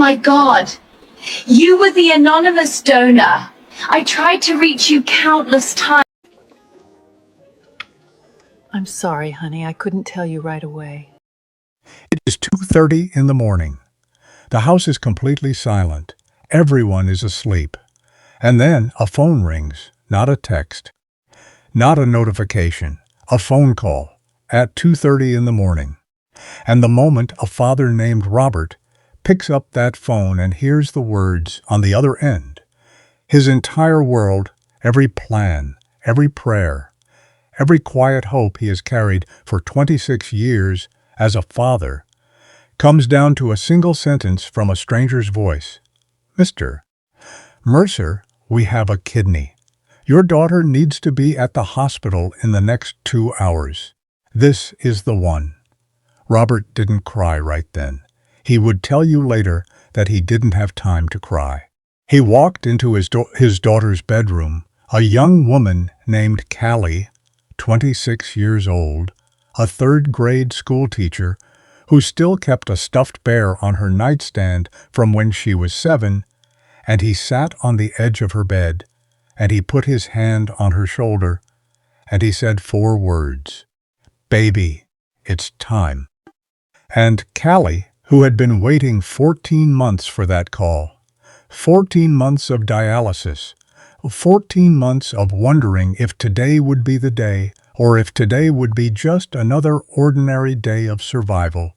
my God. You were the anonymous donor. I tried to reach you countless times. I'm sorry, honey. I couldn't tell you right away. It is 2:30 in the morning. The house is completely silent. Everyone is asleep. And then a phone rings, not a text, not a notification, a phone call at 2:30 in the morning. And the moment a father named Robert picks up that phone and hears the words on the other end, his entire world, every plan, every prayer, every quiet hope he has carried for 26 years as a father, comes down to a single sentence from a stranger's voice. Mr. Mercer, we have a kidney. Your daughter needs to be at the hospital in the next 2 hours. This is the one. Robert didn't cry right then. He would tell you later that he didn't have time to cry. He walked into his daughter's bedroom, a young woman named Callie, 26 years old, a third-grade schoolteacher who still kept a stuffed bear on her nightstand from when she was 7, and he sat on the edge of her bed, and he put his hand on her shoulder, and he said 4 words, "Baby, it's time." And Callie, who had been waiting 14 months for that call, 14 months of dialysis, 14 months of wondering if today would be the day, or if today would be just another ordinary day of survival,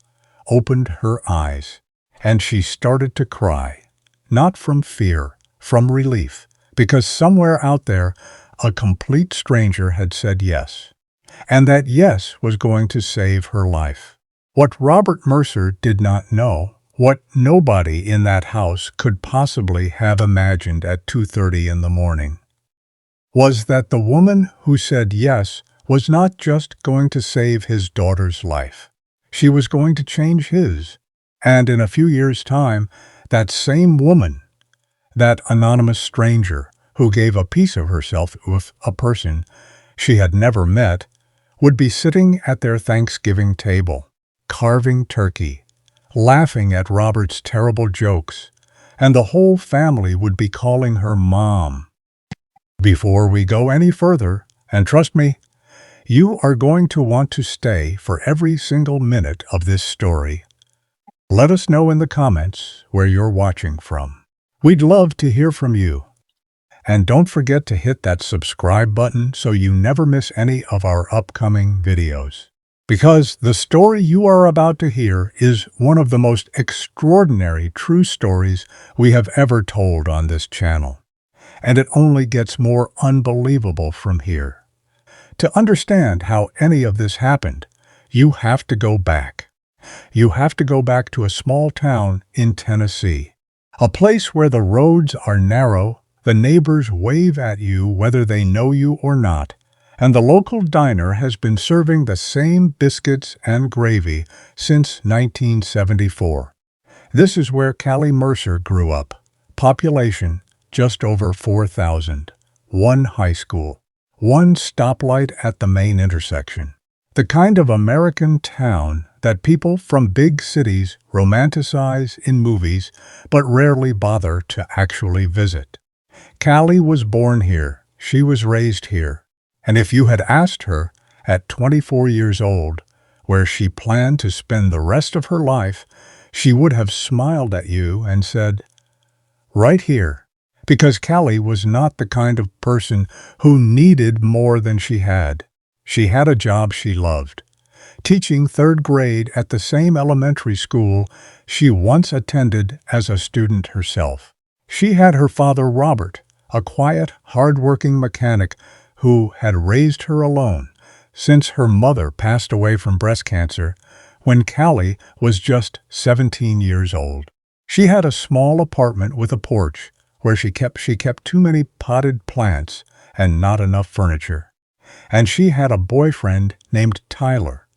opened her eyes, and she started to cry, not from fear, from relief, because somewhere out there a complete stranger had said yes, and that yes was going to save her life. What Robert Mercer did not know, what nobody in that house could possibly have imagined at 2:30 in the morning, was that the woman who said yes was not just going to save his daughter's life. She was going to change his. And in a few years' time, that same woman, that anonymous stranger who gave a piece of herself with a person she had never met, would be sitting at their Thanksgiving table, carving turkey, laughing at Robert's terrible jokes, and the whole family would be calling her Mom. Before we go any further, and trust me, you are going to want to stay for every single minute of this story, let us know in the comments where you're watching from. We'd love to hear from you. And don't forget to hit that subscribe button so you never miss any of our upcoming videos. Because the story you are about to hear is one of the most extraordinary true stories we have ever told on this channel. And it only gets more unbelievable from here. To understand how any of this happened, you have to go back. You have to go back to a small town in Tennessee, a place where the roads are narrow, the neighbors wave at you whether they know you or not, and the local diner has been serving the same biscuits and gravy since 1974. This is where Callie Mercer grew up. Population just over 4,000. One high school. One stoplight at the main intersection. The kind of American town that people from big cities romanticize in movies but rarely bother to actually visit. Callie was born here. She was raised here. And if you had asked her at 24 years old where she planned to spend the rest of her life, she would have smiled at you and said, "Right here." Because Callie was not the kind of person who needed more than she had. She had a job she loved, teaching 3rd grade at the same elementary school she once attended as a student herself. She had her father Robert, a quiet, hard-working mechanic who had raised her alone since her mother passed away from breast cancer when Callie was just 17 years old. She had a small apartment with a porch where she kept too many potted plants and not enough furniture. And she had a boyfriend named Tyler,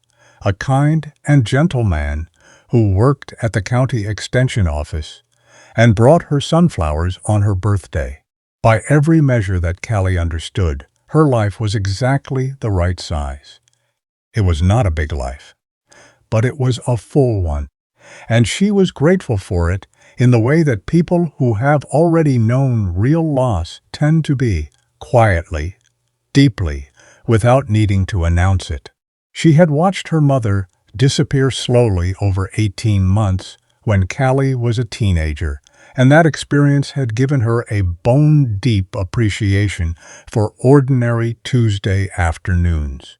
a kind and gentle man who worked at the county extension office and brought her sunflowers on her birthday. By every measure that Callie understood, her life was exactly the right size. It was not a big life, but it was a full one. And she was grateful for it in the way that people who have already known real loss tend to be, quietly, deeply, without needing to announce it. She had watched her mother disappear slowly over 18 months when Callie was a teenager, and that experience had given her a bone-deep appreciation for ordinary Tuesday afternoons,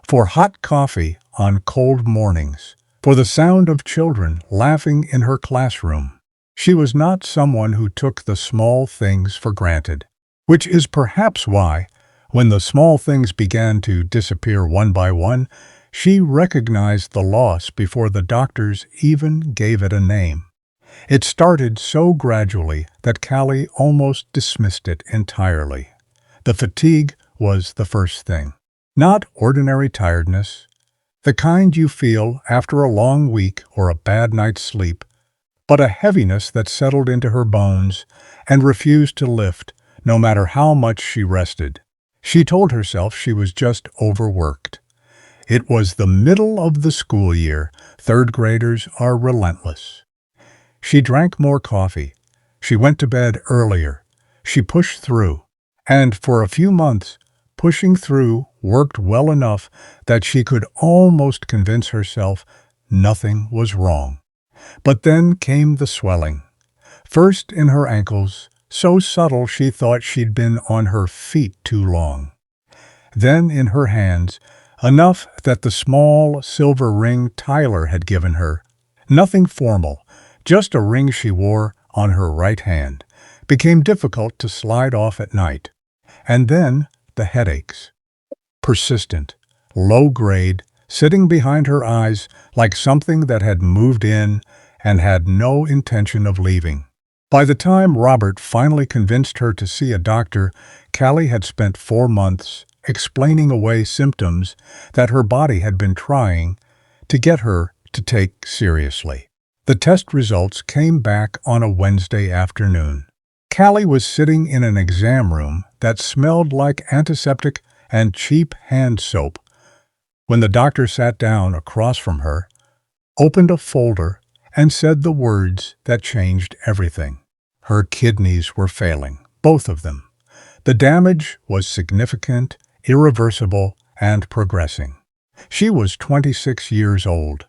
for hot coffee on cold mornings, for the sound of children laughing in her classroom. She was not someone who took the small things for granted, which is perhaps why, when the small things began to disappear one by one, she recognized the loss before the doctors even gave it a name. It started so gradually that Callie almost dismissed it entirely. The fatigue was the first thing. Not ordinary tiredness, the kind you feel after a long week or a bad night's sleep, but a heaviness that settled into her bones and refused to lift, no matter how much she rested. She told herself she was just overworked. It was the middle of the school year. Third graders are relentless. She drank more coffee. She went to bed earlier. She pushed through. And for a few months, pushing through worked well enough that she could almost convince herself nothing was wrong. But then came the swelling. First in her ankles, so subtle she thought she'd been on her feet too long. Then in her hands, enough that the small silver ring Tyler had given her, nothing formal, just a ring she wore on her right hand, became difficult to slide off at night. And then the headaches. Persistent, low-grade, sitting behind her eyes like something that had moved in and had no intention of leaving. By the time Robert finally convinced her to see a doctor, Callie had spent 4 months explaining away symptoms that her body had been trying to get her to take seriously. The test results came back on a Wednesday afternoon. Callie was sitting in an exam room that smelled like antiseptic and cheap hand soap when the doctor sat down across from her, opened a folder, and said the words that changed everything. Her kidneys were failing, both of them. The damage was significant, irreversible, and progressing. She was 26 years old.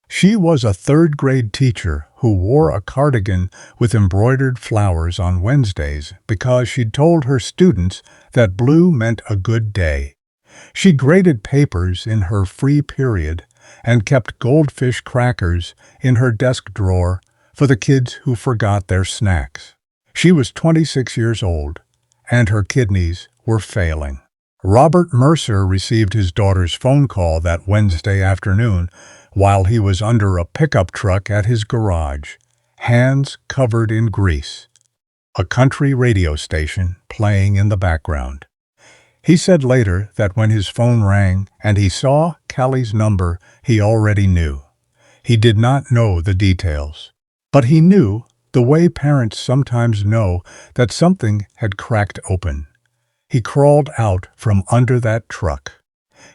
She was a third-grade teacher who wore a cardigan with embroidered flowers on Wednesdays because she'd told her students that blue meant a good day. She graded papers in her free period and kept goldfish crackers in her desk drawer for the kids who forgot their snacks. She was 26 years old, and her kidneys were failing. Robert Mercer received his daughter's phone call that Wednesday afternoon while he was under a pickup truck at his garage, hands covered in grease, a country radio station playing in the background. He said later that when his phone rang and he saw Callie's number, he already knew. He did not know the details, but he knew, the way parents sometimes know, that something had cracked open. He crawled out from under that truck.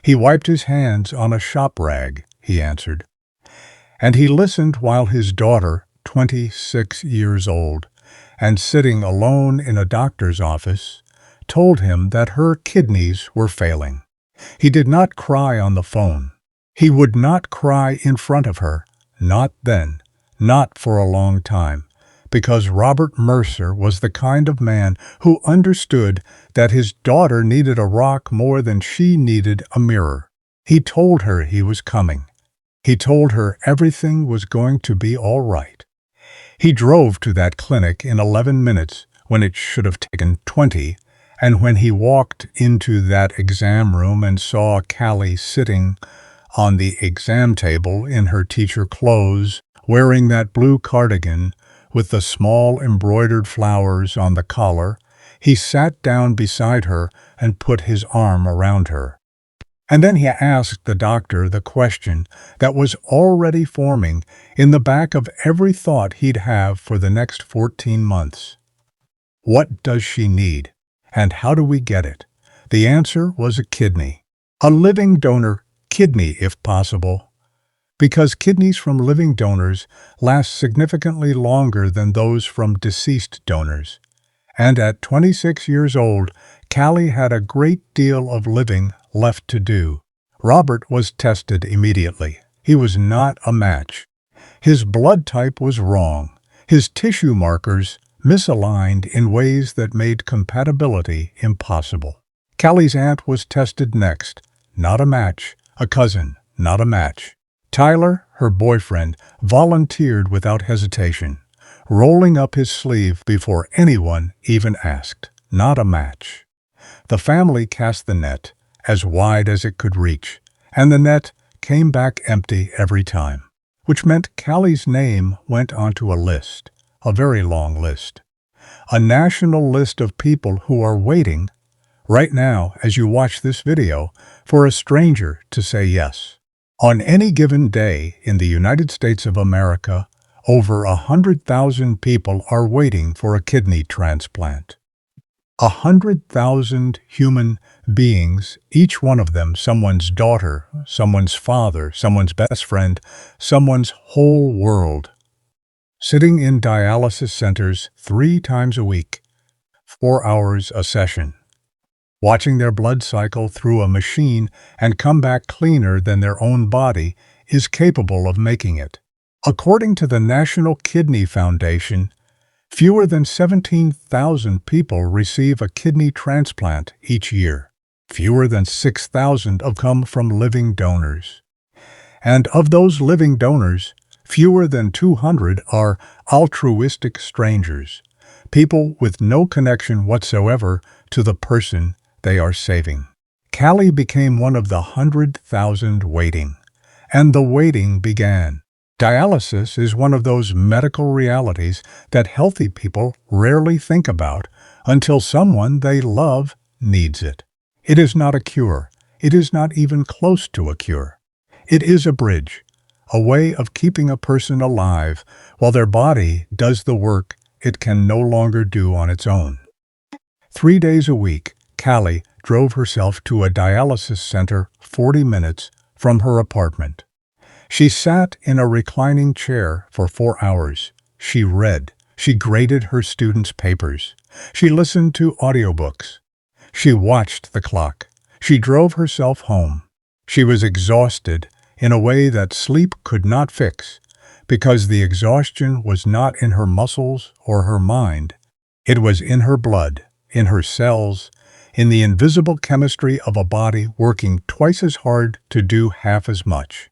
He wiped his hands on a shop rag, he answered. And he listened while his daughter, 26 years old, and sitting alone in a doctor's office, told him that her kidneys were failing. He did not cry on the phone. He would not cry in front of her, not then, not for a long time, because Robert Mercer was the kind of man who understood that his daughter needed a rock more than she needed a mirror. He told her he was coming. He told her everything was going to be all right. He drove to that clinic in 11 minutes when it should have taken 20, and when he walked into that exam room and saw Callie sitting on the exam table in her teacher clothes, wearing that blue cardigan with the small embroidered flowers on the collar, he sat down beside her and put his arm around her. And then he asked the doctor the question that was already forming in the back of every thought he'd have for the next 14 months. What does she need? And how do we get it? The answer was a kidney. A living donor kidney, if possible. because kidneys from living donors last significantly longer than those from deceased donors. And at 26 years old, Callie had a great deal of living left to do. Robert was tested immediately. He was not a match. His blood type was wrong. His tissue markers misaligned in ways that made compatibility impossible. Callie's aunt was tested next. Not a match. A cousin. Not a match. Tyler, her boyfriend, volunteered without hesitation, rolling up his sleeve before anyone even asked. Not a match. The family cast the net as wide as it could reach, and the net came back empty every time, which meant Callie's name went onto a list, a very long list, a national list of people who are waiting right now as you watch this video for a stranger to say yes. On any given day in the United States of America, over 100,000 people are waiting for a kidney transplant. 100,000 human beings, each one of them someone's daughter, someone's father, someone's best friend, someone's whole world, sitting in dialysis centers 3 times a week, 4 hours a session, watching their blood cycle through a machine and come back cleaner than their own body is capable of making it. According to the National Kidney Foundation, fewer than 17,000 people receive a kidney transplant each year. Fewer than 6,000 have come from living donors. And of those living donors, fewer than 200 are altruistic strangers, people with no connection whatsoever to the person they are saving. Callie became one of the 100,000 waiting, and the waiting began. Dialysis is one of those medical realities that healthy people rarely think about until someone they love needs it. It is not a cure. It is not even close to a cure. It is a bridge, a way of keeping a person alive while their body does the work it can no longer do on its own. 3 days a week, Callie drove herself to a dialysis center 40 minutes from her apartment. She sat in a reclining chair for 4 hours. She read. She graded her students' papers. She listened to audiobooks. She watched the clock. She drove herself home. She was exhausted in a way that sleep could not fix, because the exhaustion was not in her muscles or her mind. It was in her blood, in her cells, in the invisible chemistry of a body working twice as hard to do half as much.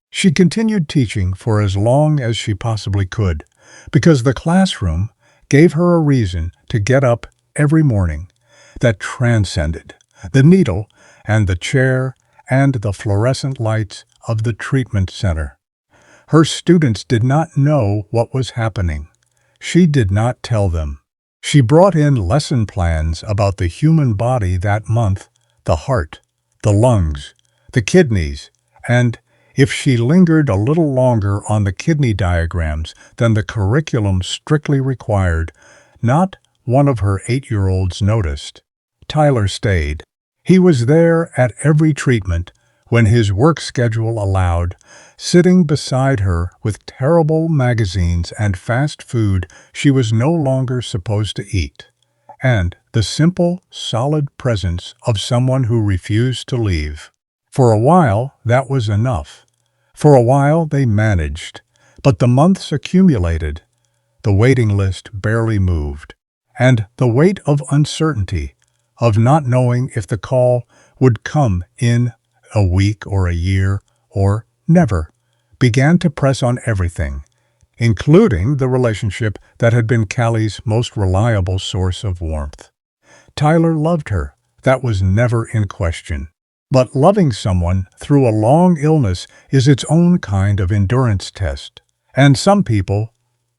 She continued teaching for as long as she possibly could, because the classroom gave her a reason to get up every morning that transcended the needle and the chair and the fluorescent lights of the treatment center. Her students did not know what was happening. She did not tell them. She brought in lesson plans about the human body that month, the heart, the lungs, the kidneys, and if she lingered a little longer on the kidney diagrams than the curriculum strictly required, not one of her 8-year-olds noticed. Tyler stayed. He was there at every treatment when his work schedule allowed, sitting beside her with terrible magazines and fast food she was no longer supposed to eat, and the simple, solid presence of someone who refused to leave. For a while, that was enough. For a while, they managed, but the months accumulated. The waiting list barely moved, and the weight of uncertainty, of not knowing if the call would come in a week or a year or never, began to press on everything, including the relationship that had been Callie's most reliable source of warmth. Tyler loved her. That was never in question. But loving someone through a long illness is its own kind of endurance test. And some people,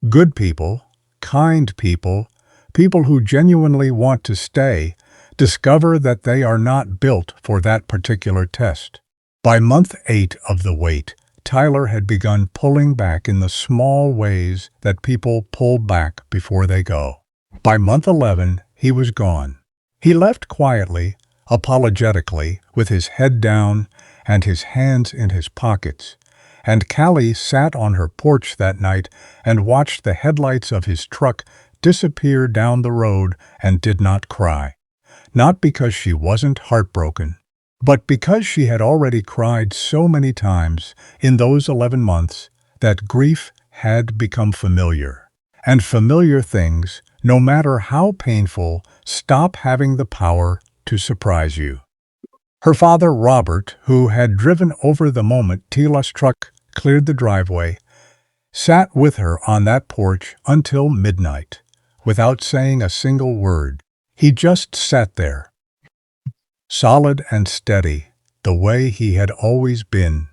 good people, kind people, people who genuinely want to stay, discover that they are not built for that particular test. By month 8 of the wait, Tyler had begun pulling back in the small ways that people pull back before they go. By month 11, he was gone. He left quietly, apologetically, with his head down and his hands in his pockets, and Callie sat on her porch that night and watched the headlights of his truck disappear down the road and did not cry. Not because she wasn't heartbroken, but because she had already cried so many times in those 11 months that grief had become familiar. And familiar things, no matter how painful, stop having the power to surprise you. Her father, Robert, who had driven over the moment Tila's truck cleared the driveway, sat with her on that porch until midnight, without saying a single word. He just sat there, solid and steady, the way he had always been,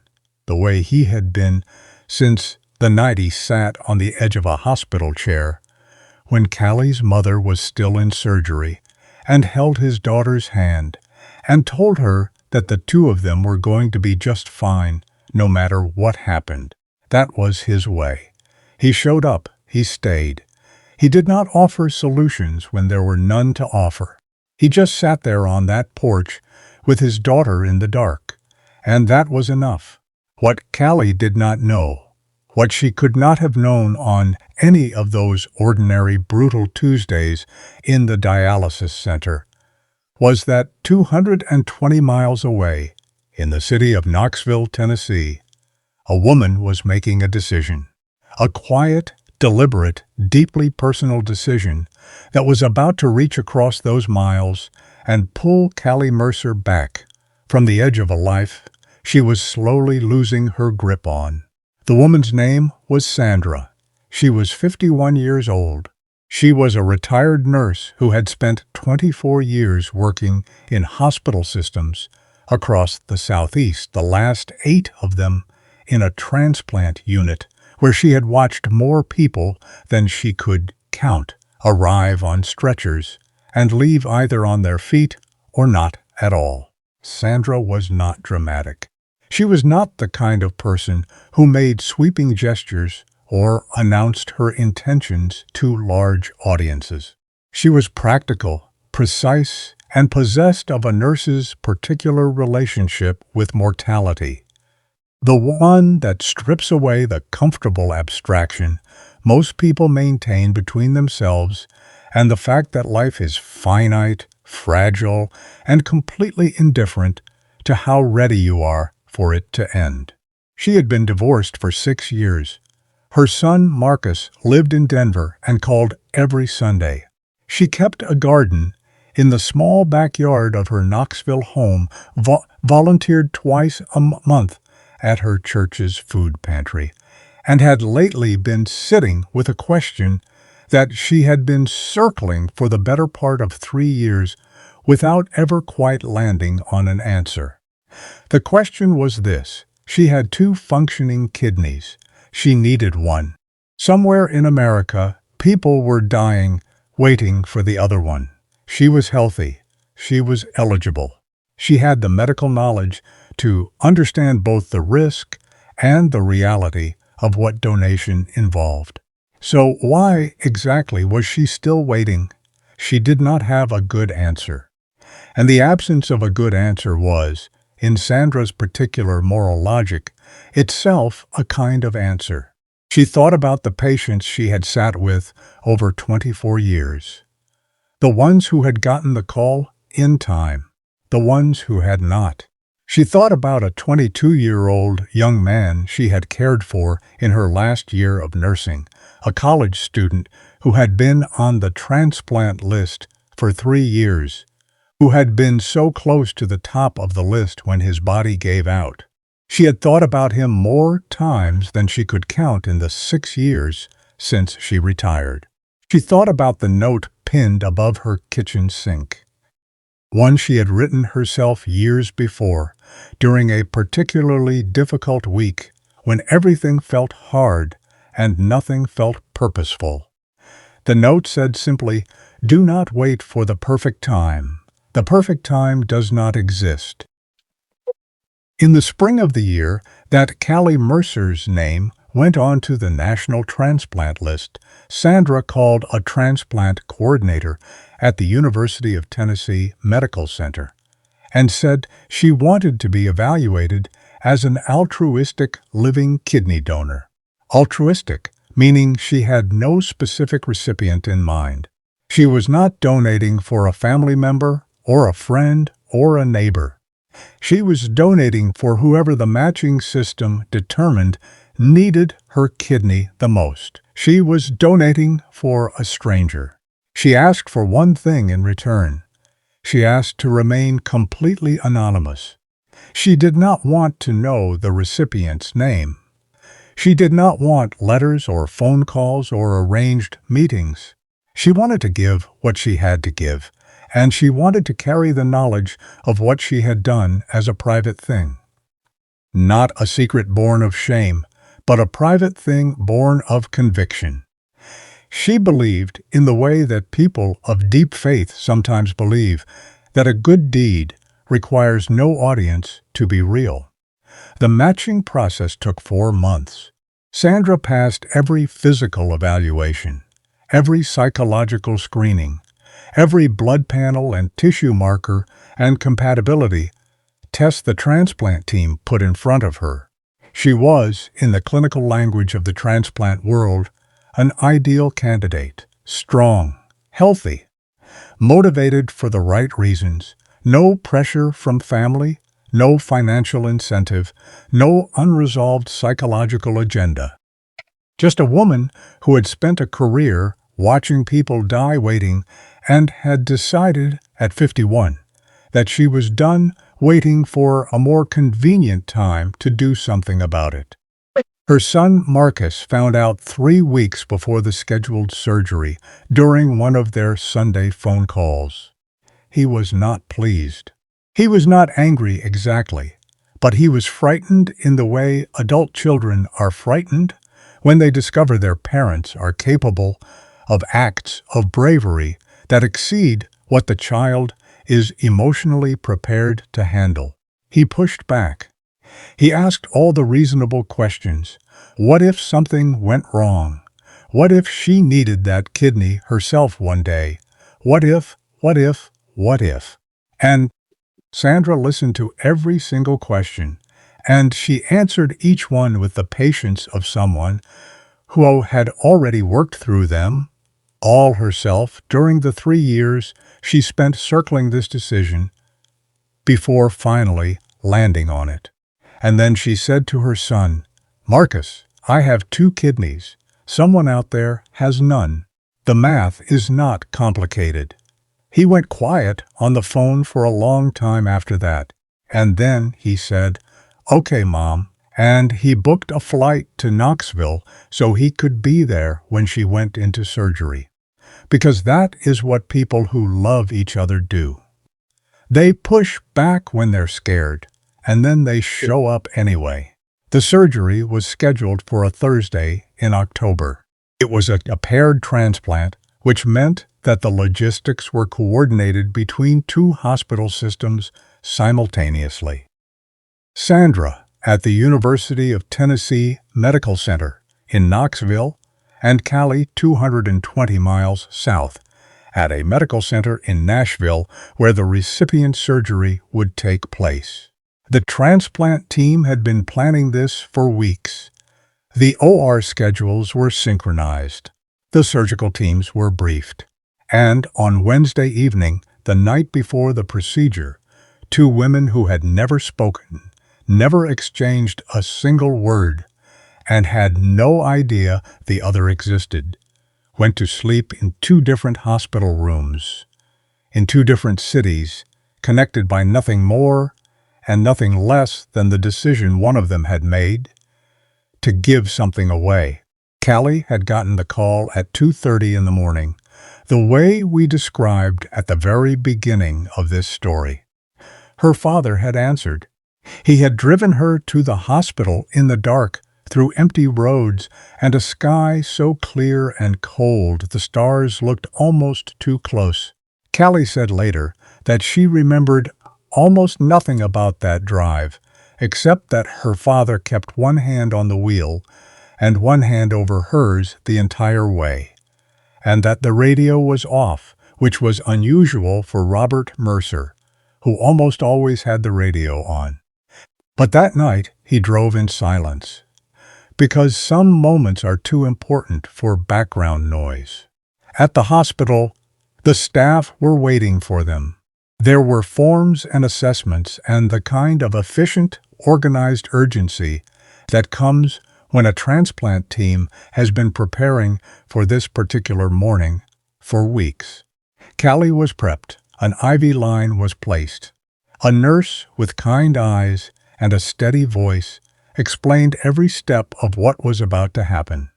the way he had been since the night he sat on the edge of a hospital chair when Callie's mother was still in surgery and held his daughter's hand and told her that the two of them were going to be just fine no matter what happened. That was his way. He showed up. He stayed. He did not offer solutions when there were none to offer. He just sat there on that porch with his daughter in the dark, and that was enough. What Callie did not know, what she could not have known on any of those ordinary brutal Tuesdays in the dialysis center, was that 220 miles away, in the city of Knoxville, Tennessee, a woman was making a decision, a quiet, deliberate, deeply personal decision that was about to reach across those miles and pull Callie Mercer back from the edge of a life she was slowly losing her grip on. The woman's name was Sandra. She was 51 years old. She was a retired nurse who had spent 24 years working in hospital systems across the Southeast, the last 8 of them in a transplant unit, where she had watched more people than she could count arrive on stretchers and leave either on their feet or not at all. Sandra was not dramatic. She was not the kind of person who made sweeping gestures or announced her intentions to large audiences. She was practical, precise, and possessed of a nurse's particular relationship with mortality. The one that strips away the comfortable abstraction most people maintain between themselves and the fact that life is finite, fragile, and completely indifferent to how ready you are for it to end. She had been divorced for 6 years. Her son, Marcus, lived in Denver and called every Sunday. She kept a garden in the small backyard of her Knoxville home, volunteered twice a month at her church's food pantry, and had lately been sitting with a question that she had been circling for the better part of 3 years without ever quite landing on an answer. The question was this: she had 2 functioning kidneys. She needed one. Somewhere in America, people were dying, waiting for the other one. She was healthy. She was eligible. She had the medical knowledge to understand both the risk and the reality of what donation involved. So why exactly was she still waiting? She did not have a good answer. And the absence of a good answer was, in Sandra's particular moral logic, itself a kind of answer. She thought about the patients she had sat with over 24 years. The ones who had gotten the call in time, the ones who had not. She thought about a 22-year-old young man she had cared for in her last year of nursing, a college student who had been on the transplant list for 3 years, who had been so close to the top of the list when his body gave out. She had thought about him more times than she could count in the 6 years since she retired. She thought about the note pinned above her kitchen sink, one she had written herself years before, during a particularly difficult week when everything felt hard and nothing felt purposeful. The note said simply, "Do not wait for the perfect time. The perfect time does not exist." In the spring of the year that Callie Mercer's name went on to the national transplant list, Sandra called a transplant coordinator at the University of Tennessee Medical Center and said she wanted to be evaluated as an altruistic living kidney donor. Altruistic, meaning she had no specific recipient in mind. She was not donating for a family member or a friend or a neighbor. She was donating for whoever the matching system determined needed her kidney the most. She was donating for a stranger. She asked for one thing in return. She asked to remain completely anonymous. She did not want to know the recipient's name. She did not want letters or phone calls or arranged meetings. She wanted to give what she had to give, and she wanted to carry the knowledge of what she had done as a private thing. Not a secret born of shame, but a private thing born of conviction. She believed in the way that people of deep faith sometimes believe, that a good deed requires no audience to be real. The matching process took 4 months. Sandra passed every physical evaluation, every psychological screening, every blood panel and tissue marker and compatibility test the transplant team put in front of her. She was, in the clinical language of the transplant world, an ideal candidate, strong, healthy, motivated for the right reasons, no pressure from family, no financial incentive, no unresolved psychological agenda. Just a woman who had spent a career watching people die waiting and had decided at 51 that she was done waiting for a more convenient time to do something about it. Her son Marcus found out 3 weeks before the scheduled surgery during one of their Sunday phone calls. He was not pleased. He was not angry exactly, but he was frightened in the way adult children are frightened when they discover their parents are capable of acts of bravery that exceed what the child is emotionally prepared to handle. He pushed back. He asked all the reasonable questions. What if something went wrong? What if she needed that kidney herself one day? What if? And Sandra listened to every single question, and she answered each one with the patience of someone who had already worked through them all herself during the 3 years she spent circling this decision before finally landing on it. And then she said to her son, "Marcus, I have 2 kidneys. Someone out there has none. The math is not complicated." He went quiet on the phone for a long time after that, and then he said, "Okay, Mom," and he booked a flight to Knoxville so he could be there when she went into surgery. Because that is what people who love each other do. They push back when they're scared, and then they show up anyway. The surgery was scheduled for a Thursday in October. It was a paired transplant, which meant that the logistics were coordinated between 2 hospital systems simultaneously. Sandra at the University of Tennessee Medical Center in Knoxville, and Callie 220 miles south at a medical center in Nashville where the recipient surgery would take place. The transplant team had been planning this for weeks. The OR schedules were synchronized. The surgical teams were briefed. And on Wednesday evening, the night before the procedure, 2 women who had never spoken, never exchanged a single word, and had no idea the other existed, went to sleep in 2 different hospital rooms, in 2 different cities, connected by nothing more and nothing less than the decision one of them had made to give something away. Callie had gotten the call at 2:30 in the morning, the way we described at the very beginning of this story. Her father had answered. He had driven her to the hospital in the dark, through empty roads and a sky so clear and cold the stars looked almost too close. Callie said later that she remembered almost nothing about that drive, except that her father kept one hand on the wheel and one hand over hers the entire way, and that the radio was off, which was unusual for Robert Mercer, who almost always had the radio on. But that night he drove in silence, because some moments are too important for background noise. At the hospital, the staff were waiting for them. There were forms and assessments and the kind of efficient, organized urgency that comes when a transplant team has been preparing for this particular morning for weeks. Callie was prepped. An IV line was placed. A nurse with kind eyes and a steady voice explained every step of what was about to happen.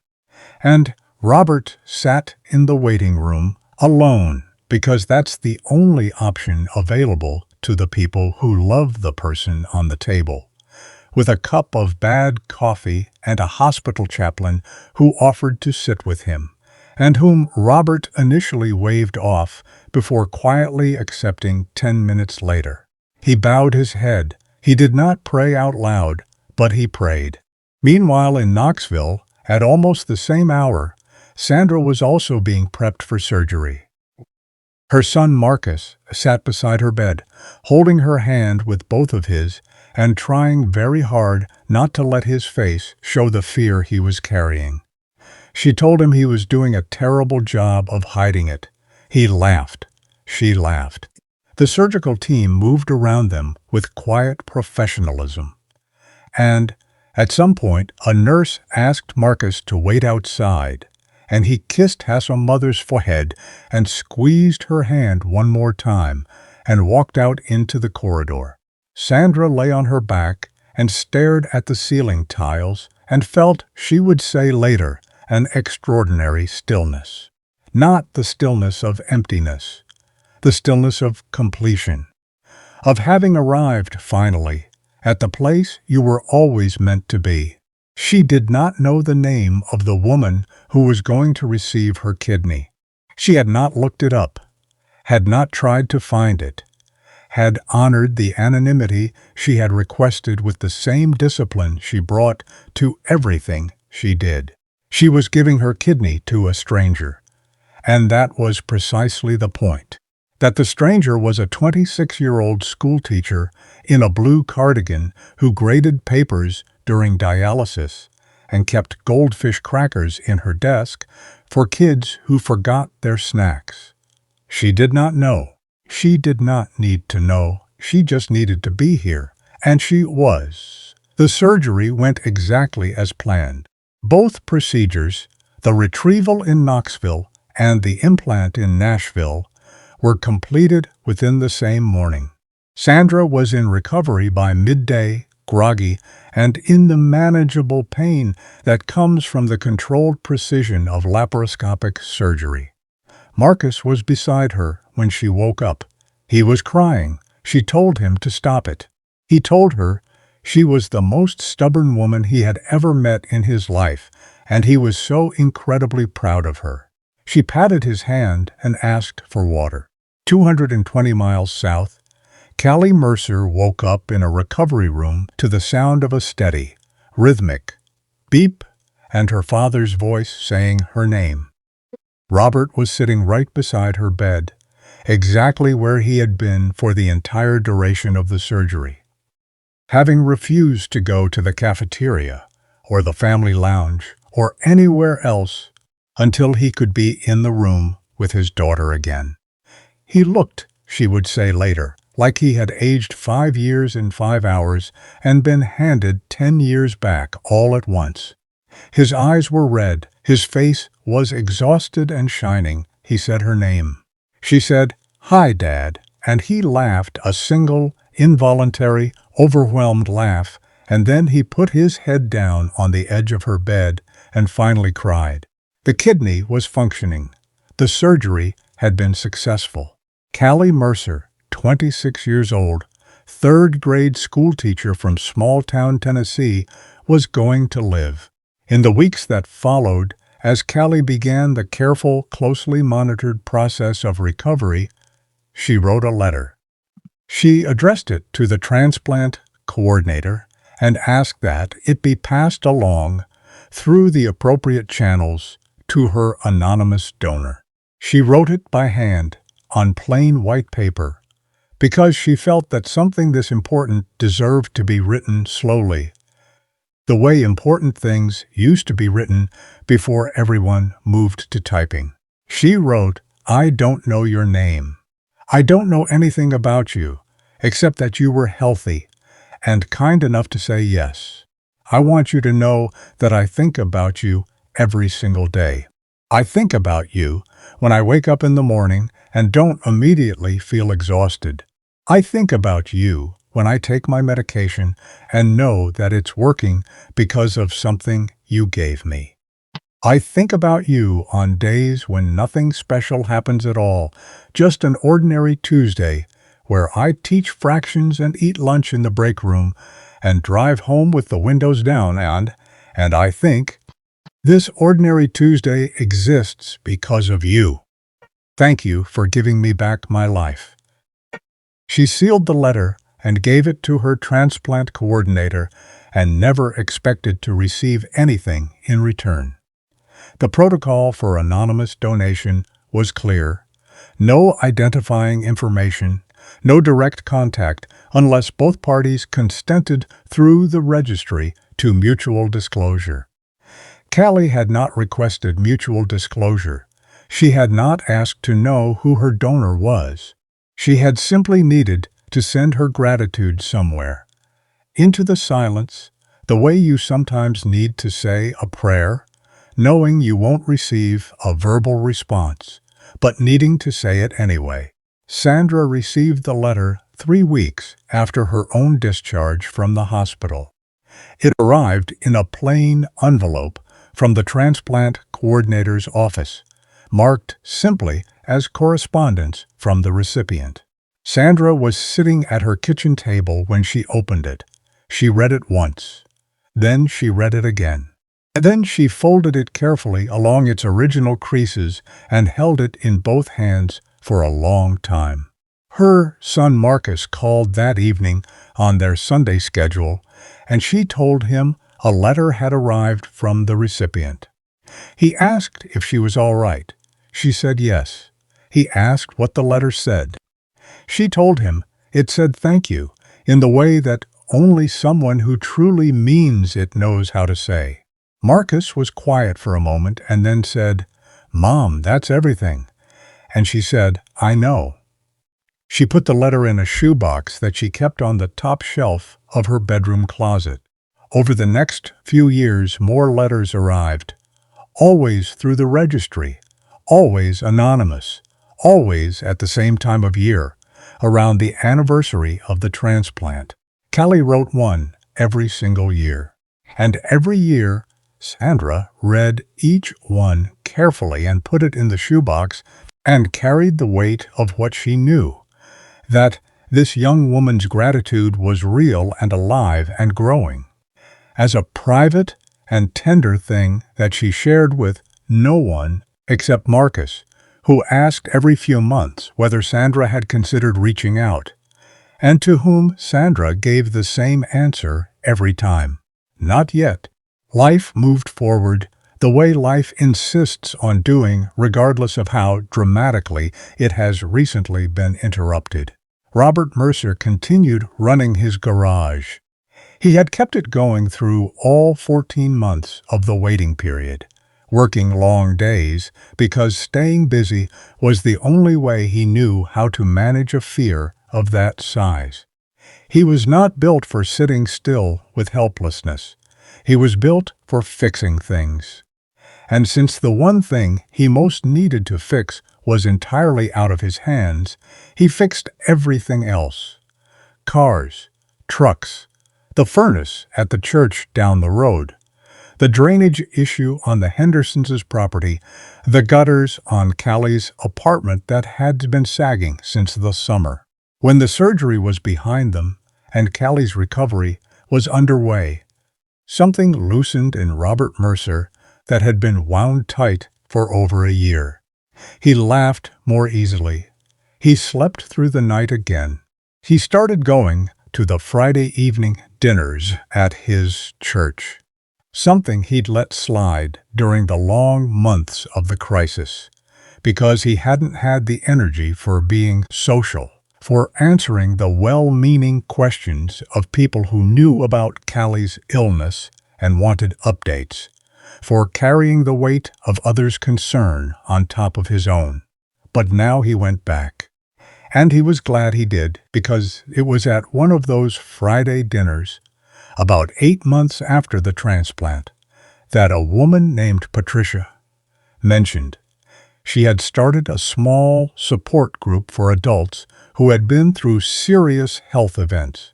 And Robert sat in the waiting room alone, because that's the only option available to the people who love the person on the table, with a cup of bad coffee and a hospital chaplain who offered to sit with him, and whom Robert initially waved off before quietly accepting 10 minutes later. He bowed his head. He did not pray out loud, but he prayed. Meanwhile, in Knoxville, at almost the same hour, Sandra was also being prepped for surgery. Her son Marcus sat beside her bed, holding her hand with both of his and trying very hard not to let his face show the fear he was carrying. She told him he was doing a terrible job of hiding it. He laughed. She laughed. The surgical team moved around them with quiet professionalism. And at some point, a nurse asked Marcus to wait outside, and he kissed Hasselmother's forehead and squeezed her hand one more time and walked out into the corridor. Sandra lay on her back and stared at the ceiling tiles and felt, she would say later, an extraordinary stillness. Not the stillness of emptiness, the stillness of completion, of having arrived finally at the place you were always meant to be. She did not know the name of the woman who was going to receive her kidney. She had not looked it up, had not tried to find it, had honored the anonymity she had requested with the same discipline she brought to everything she did. She was giving her kidney to a stranger, and that was precisely the point. That the stranger was a 26-year-old schoolteacher in a blue cardigan who graded papers during dialysis and kept goldfish crackers in her desk for kids who forgot their snacks. She did not know. She did not need to know. She just needed to be here, and she was. The surgery went exactly as planned. Both procedures, the retrieval in Knoxville and the implant in Nashville, were completed within the same morning. Sandra was in recovery by midday, groggy, and in the manageable pain that comes from the controlled precision of laparoscopic surgery. Marcus was beside her when she woke up. He was crying. She told him to stop it. He told her she was the most stubborn woman he had ever met in his life, and he was so incredibly proud of her. She patted his hand and asked for water. 220 miles south, Callie Mercer woke up in a recovery room to the sound of a steady, rhythmic beep and her father's voice saying her name. Robert was sitting right beside her bed, exactly where he had been for the entire duration of the surgery. Having refused to go to the cafeteria or the family lounge or anywhere else until he could be in the room with his daughter again. He looked, she would say later, like he had aged 5 years in 5 hours and been handed 10 years back all at once. His eyes were red, his face was exhausted and shining. He said her name. She said, "Hi, Dad," and he laughed a single, involuntary, overwhelmed laugh, and then he put his head down on the edge of her bed and finally cried. The kidney was functioning. The surgery had been successful. Callie Mercer, 26 years old, third-grade schoolteacher from small-town Tennessee, was going to live. In the weeks that followed, as Callie began the careful, closely monitored process of recovery, she wrote a letter. She addressed it to the transplant coordinator and asked that it be passed along through the appropriate channels to her anonymous donor. She wrote it by hand on plain white paper, because she felt that something this important deserved to be written slowly, the way important things used to be written before everyone moved to typing. She wrote, "I don't know your name. I don't know anything about you, except that you were healthy and kind enough to say yes. I want you to know that I think about you every single day. I think about you when I wake up in the morning and don't immediately feel exhausted. I think about you when I take my medication and know that it's working because of something you gave me. I think about you on days when nothing special happens at all, just an ordinary Tuesday where I teach fractions and eat lunch in the break room and drive home with the windows down and I think, this ordinary Tuesday exists because of you. Thank you for giving me back my life." She sealed the letter and gave it to her transplant coordinator and never expected to receive anything in return. The protocol for anonymous donation was clear. No identifying information, no direct contact unless both parties consented through the registry to mutual disclosure. Callie had not requested mutual disclosure. She had not asked to know who her donor was. She had simply needed to send her gratitude somewhere. Into the silence, the way you sometimes need to say a prayer, knowing you won't receive a verbal response, but needing to say it anyway. Sandra received the letter 3 weeks after her own discharge from the hospital. It arrived in a plain envelope from the transplant coordinator's office, marked simply as correspondence from the recipient. Sandra was sitting at her kitchen table when she opened it. She read it once. Then she read it again. And then she folded it carefully along its original creases and held it in both hands for a long time. Her son Marcus called that evening on their Sunday schedule, and she told him a letter had arrived from the recipient. He asked if she was all right. She said yes. He asked what the letter said. She told him it said thank you in the way that only someone who truly means it knows how to say. Marcus was quiet for a moment and then said, "Mom, that's everything." And she said, "I know." She put the letter in a shoebox that she kept on the top shelf of her bedroom closet. Over the next few years, more letters arrived, always through the registry, always anonymous, always at the same time of year, around the anniversary of the transplant. Callie wrote one every single year. And every year, Sandra read each one carefully and put it in the shoebox and carried the weight of what she knew, that this young woman's gratitude was real and alive and growing, as a private and tender thing that she shared with no one except Marcus, who asked every few months whether Sandra had considered reaching out, and to whom Sandra gave the same answer every time, "Not yet." Life moved forward the way life insists on doing, regardless of how dramatically it has recently been interrupted. Robert Mercer continued running his garage. He had kept it going through all 14 months of the waiting period, working long days because staying busy was the only way he knew how to manage a fear of that size. He was not built for sitting still with helplessness. He was built for fixing things. And since the one thing he most needed to fix was entirely out of his hands, he fixed everything else. Cars, trucks, the furnace at the church down the road, the drainage issue on the Hendersons' property, the gutters on Callie's apartment that had been sagging since the summer. When the surgery was behind them and Callie's recovery was underway, something loosened in Robert Mercer that had been wound tight for over a year. He laughed more easily. He slept through the night again. He started going to the Friday evening dinners at his church, something he'd let slide during the long months of the crisis, because he hadn't had the energy for being social, for answering the well-meaning questions of people who knew about Callie's illness and wanted updates, for carrying the weight of others' concern on top of his own. But now he went back. And he was glad he did, because it was at one of those Friday dinners, about 8 months after the transplant, that a woman named Patricia mentioned she had started a small support group for adults who had been through serious health events,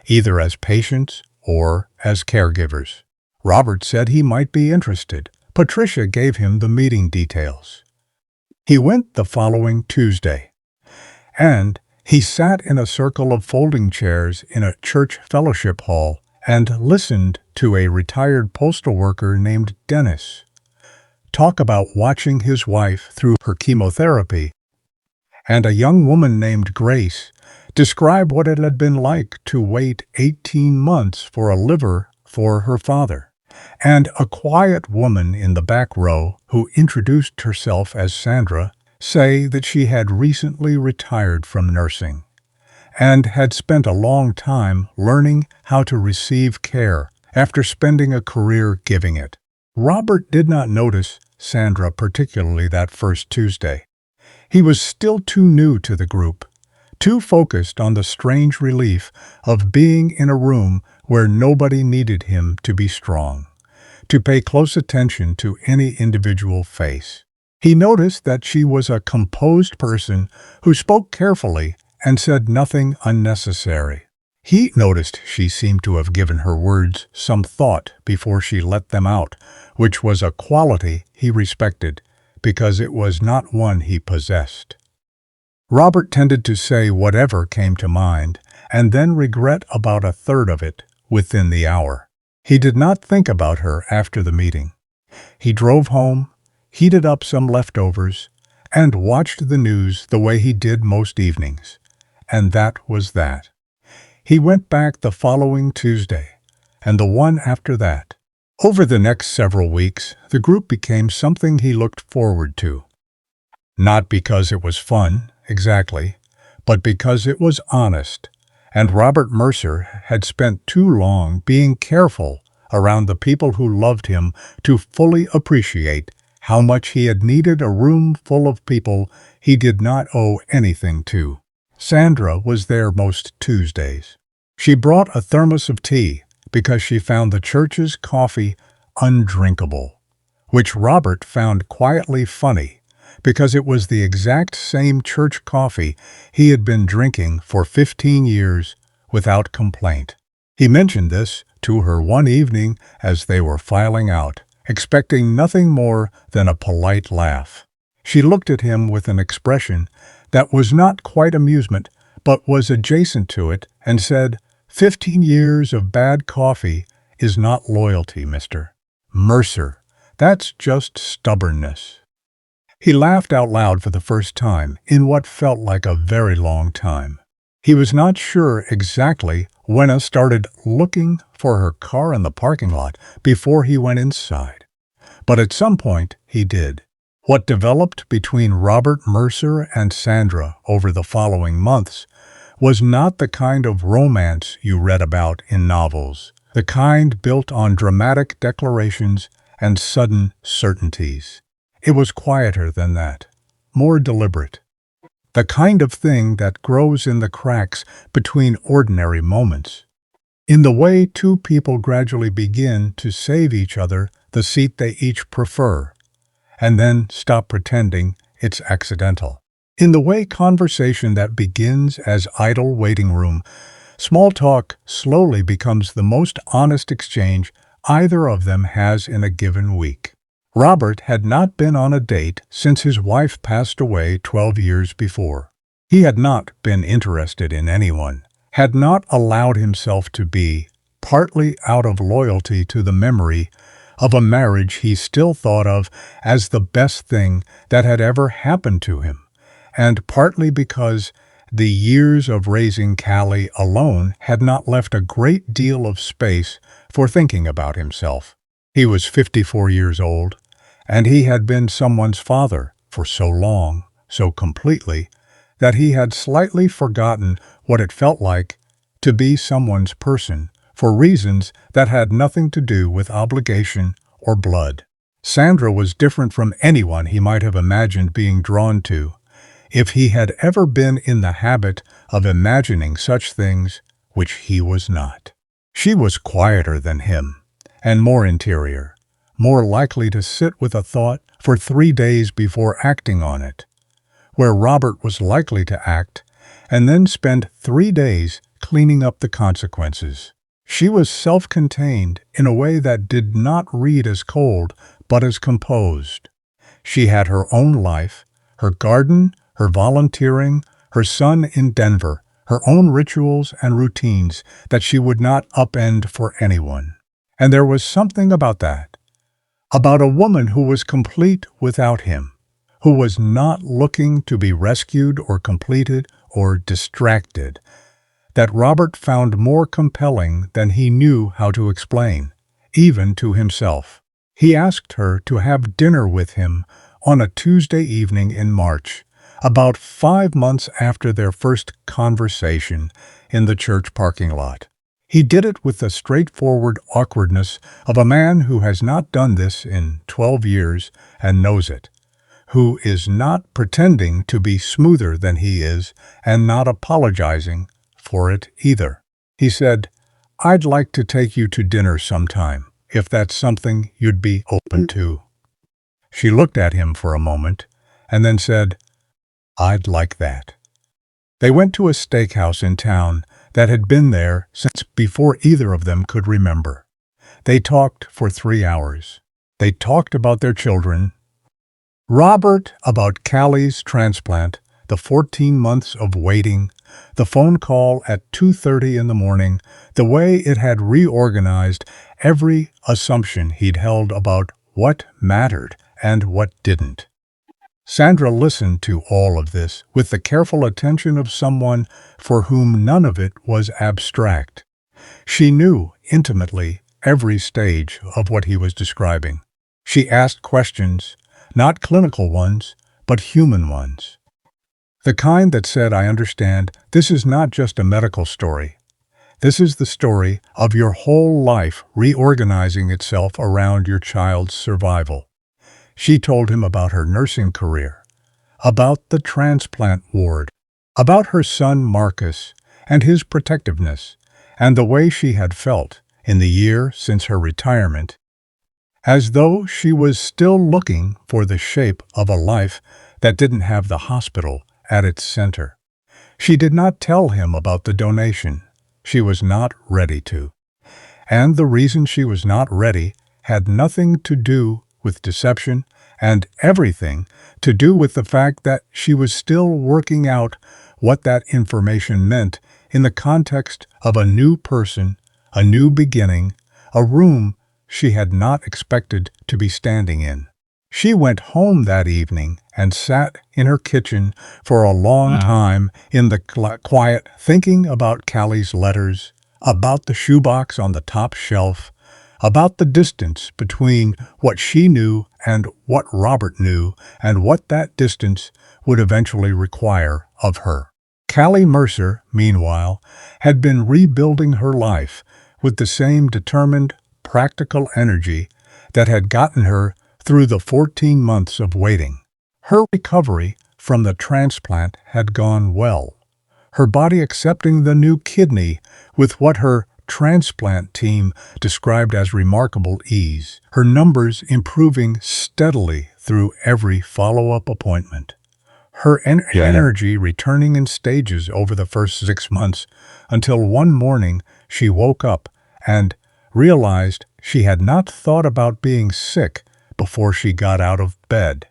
either as patients or as caregivers. Robert said he might be interested. Patricia gave him the meeting details. He went the following Tuesday, and he sat in a circle of folding chairs in a church fellowship hall and listened to a retired postal worker named Dennis talk about watching his wife through her chemotherapy, and a young woman named Grace describe what it had been like to wait 18 months for a liver for her father, and a quiet woman in the back row who introduced herself as Sandra say that she had recently retired from nursing and had spent a long time learning how to receive care after spending a career giving it. Robert did not notice Sandra particularly that first Tuesday. He was still too new to the group, too focused on the strange relief of being in a room where nobody needed him to be strong, to pay close attention to any individual face. He noticed that she was a composed person who spoke carefully and said nothing unnecessary. He noticed she seemed to have given her words some thought before she let them out, which was a quality he respected because it was not one he possessed. Robert tended to say whatever came to mind and then regret about a third of it within the hour. He did not think about her after the meeting. He drove home, heated up some leftovers, and watched the news the way he did most evenings. And that was that. He went back the following Tuesday, and the one after that. Over the next several weeks, the group became something he looked forward to. Not because it was fun, exactly, but because it was honest, and Robert Mercer had spent too long being careful around the people who loved him to fully appreciate how much he had needed a room full of people he did not owe anything to. Sandra was there most Tuesdays. She brought a thermos of tea because she found the church's coffee undrinkable, which Robert found quietly funny because it was the exact same church coffee he had been drinking for 15 years without complaint. He mentioned this to her one evening as they were filing out, expecting nothing more than a polite laugh. She looked at him with an expression that was not quite amusement, but was adjacent to it, and said, 15 years of bad coffee is not loyalty, Mr. Mercer. That's just stubbornness. He laughed out loud for the first time in what felt like a very long time. He was not sure exactly when he started looking for her car in the parking lot before he went inside. But at some point he did. What developed between Robert Mercer and Sandra over the following months was not the kind of romance you read about in novels, the kind built on dramatic declarations and sudden certainties. It was quieter than that, more deliberate. The kind of thing that grows in the cracks between ordinary moments. In the way two people gradually begin to save each other the seat they each prefer, and then stop pretending it's accidental. In the way conversation that begins as idle waiting room, small talk slowly becomes the most honest exchange either of them has in a given week. Robert had not been on a date since his wife passed away 12 years before. He had not been interested in anyone, had not allowed himself to be, partly out of loyalty to the memory of a marriage he still thought of as the best thing that had ever happened to him, and partly because the years of raising Callie alone had not left a great deal of space for thinking about himself. He was 54 years old, and he had been someone's father for so long, so completely, that he had slightly forgotten what it felt like to be someone's person for reasons that had nothing to do with obligation or blood. Sandra was different from anyone he might have imagined being drawn to, if he had ever been in the habit of imagining such things which he was not. She was quieter than him, and more interior, more likely to sit with a thought for 3 days before acting on it, where Robert was likely to act and then spend 3 days cleaning up the consequences. She was self-contained in a way that did not read as cold, but as composed. She had her own life, her garden, her volunteering, her son in Denver, her own rituals and routines that she would not upend for anyone. And there was something about that, about a woman who was complete without him, who was not looking to be rescued or completed or distracted, that Robert found more compelling than he knew how to explain, even to himself. He asked her to have dinner with him on a Tuesday evening in March, about 5 months after their first conversation in the church parking lot. He did it with the straightforward awkwardness of a man who has not done this in 12 years and knows it, who is not pretending to be smoother than he is and not apologizing for it either. He said, "I'd like to take you to dinner sometime, if that's something you'd be open to." She looked at him for a moment and then said, "I'd like that." They went to a steakhouse in town that had been there since before either of them could remember. They talked for 3 hours. They talked about their children. Robert about Callie's transplant, the 14 months of waiting, the phone call at 2:30 in the morning, the way it had reorganized every assumption he'd held about what mattered and what didn't. Sandra listened to all of this with the careful attention of someone for whom none of it was abstract. She knew intimately every stage of what he was describing. She asked questions, not clinical ones, but human ones. The kind that said, "I understand, this is not just a medical story. This is the story of your whole life reorganizing itself around your child's survival." She told him about her nursing career, about the transplant ward, about her son Marcus and his protectiveness, and the way she had felt in the year since her retirement, as though she was still looking for the shape of a life that didn't have the hospital at its center. She did not tell him about the donation. She was not ready to. And the reason she was not ready had nothing to do with deception and everything to do with the fact that she was still working out what that information meant in the context of a new person, a new beginning, a room she had not expected to be standing in. She went home that evening and sat in her kitchen for a long time in the quiet, thinking about Callie's letters, about the shoebox on the top shelf, about the distance between what she knew and what Robert knew, and what that distance would eventually require of her. Callie Mercer, meanwhile, had been rebuilding her life with the same determined, practical energy that had gotten her through the 14 months of waiting. Her recovery from the transplant had gone well, her body accepting the new kidney with what her transplant team described as remarkable ease, her numbers improving steadily through every follow-up appointment, her energy returning in stages over the first 6 months, until one morning she woke up and realized she had not thought about being sick before she got out of bed.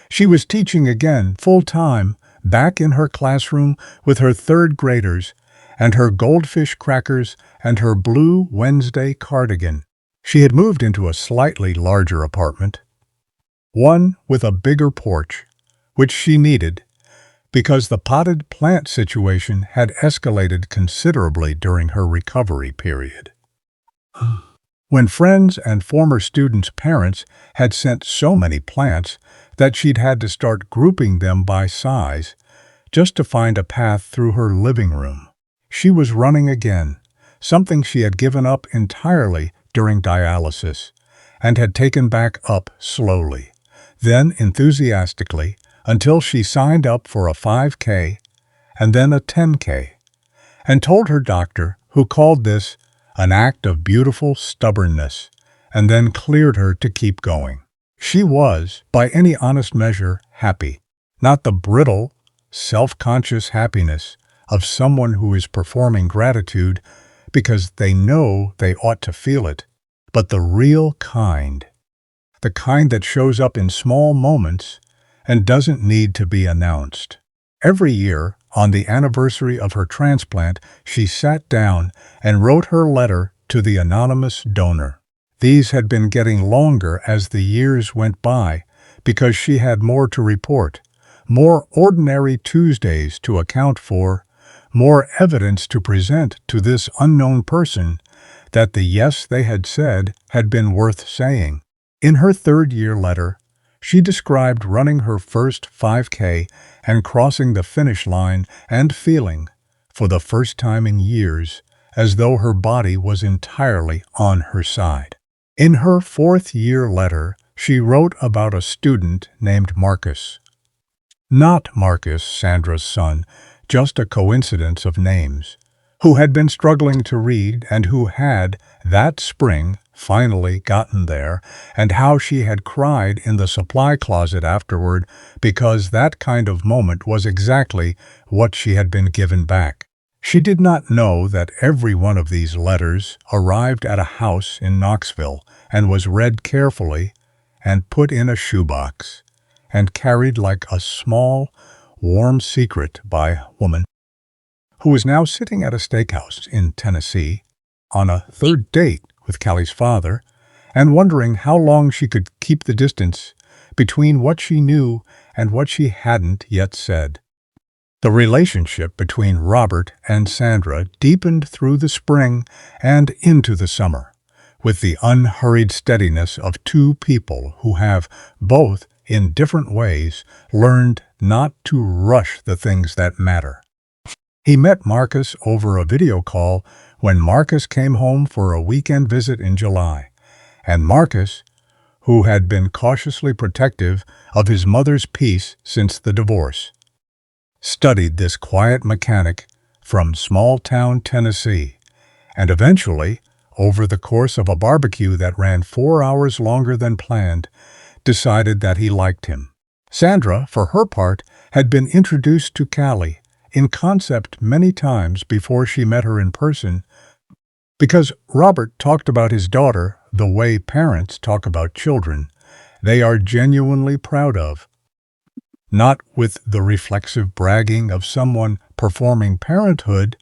She was teaching again, full-time, back in her classroom with her third graders, and her goldfish crackers and her blue Wednesday cardigan. She had moved into a slightly larger apartment, one with a bigger porch, which she needed because the potted plant situation had escalated considerably during her recovery period. When friends and former students' parents had sent so many plants that she'd had to start grouping them by size just to find a path through her living room. She was running again, something she had given up entirely during dialysis, and had taken back up slowly, then enthusiastically, until she signed up for a 5K and then a 10K, and told her doctor, who called this an act of beautiful stubbornness, and then cleared her to keep going. She was, by any honest measure, happy, not the brittle, self-conscious happiness of someone who is performing gratitude because they know they ought to feel it, but the real kind, the kind that shows up in small moments and doesn't need to be announced. Every year, on the anniversary of her transplant, she sat down and wrote her letter to the anonymous donor. These had been getting longer as the years went by because she had more to report, more ordinary Tuesdays to account for, more evidence to present to this unknown person that the yes they had said had been worth saying. In her third-year letter, she described running her first 5K and crossing the finish line and feeling, for the first time in years, as though her body was entirely on her side. In her fourth-year letter, she wrote about a student named Marcus. Not Marcus, Sandra's son, just a coincidence of names, who had been struggling to read and who had, that spring, finally gotten there, and how she had cried in the supply closet afterward because that kind of moment was exactly what she had been given back. She did not know that every one of these letters arrived at a house in Knoxville and was read carefully and put in a shoebox and carried like a small, warm secret by a woman who was now sitting at a steakhouse in Tennessee on a third date with Callie's father and wondering how long she could keep the distance between what she knew and what she hadn't yet said. The relationship between Robert and Sandra deepened through the spring and into the summer, with the unhurried steadiness of two people who have, both in different ways, learned not to rush the things that matter. He met Marcus over a video call when Marcus came home for a weekend visit in July, and Marcus, who had been cautiously protective of his mother's peace since the divorce, studied this quiet mechanic from small-town Tennessee, and eventually, over the course of a barbecue that ran 4 hours longer than planned, decided that he liked him. Sandra, for her part, had been introduced to Callie in concept many times before she met her in person, because Robert talked about his daughter the way parents talk about children they are genuinely proud of, not with the reflexive bragging of someone performing parenthood,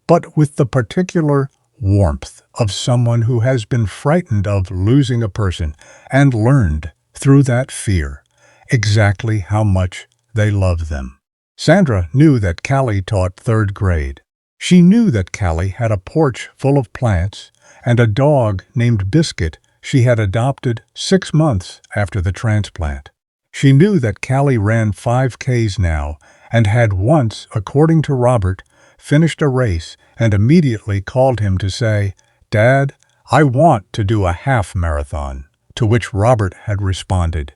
but with the particular warmth of someone who has been frightened of losing a person and learned, through that fear, exactly how much they love them. Sandra knew that Callie taught third grade. She knew that Callie had a porch full of plants and a dog named Biscuit she had adopted 6 months after the transplant. She knew that Callie ran 5Ks now and had once, according to Robert, finished a race and immediately called him to say, "Dad, I want to do a half marathon," to which Robert had responded,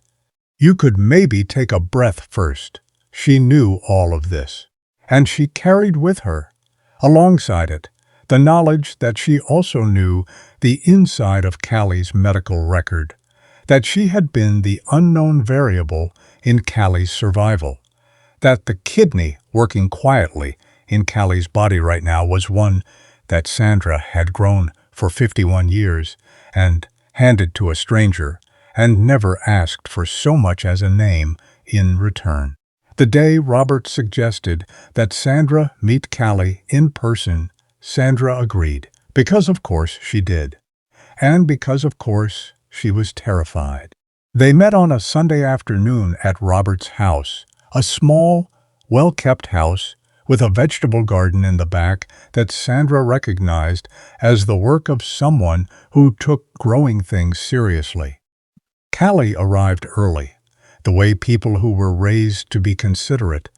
"You could maybe take a breath first." She knew all of this, and she carried with her, alongside it, the knowledge that she also knew the inside of Callie's medical record, that she had been the unknown variable in Callie's survival, that the kidney working quietly in Callie's body right now was one that Sandra had grown for 51 years and handed to a stranger and never asked for so much as a name in return. The day Robert suggested that Sandra meet Callie in person, Sandra agreed, because of course she did, and because of course she was terrified. They met on a Sunday afternoon at Robert's house, a small, well-kept house with a vegetable garden in the back that Sandra recognized as the work of someone who took growing things seriously. Callie arrived early, the way people who were raised to be considerate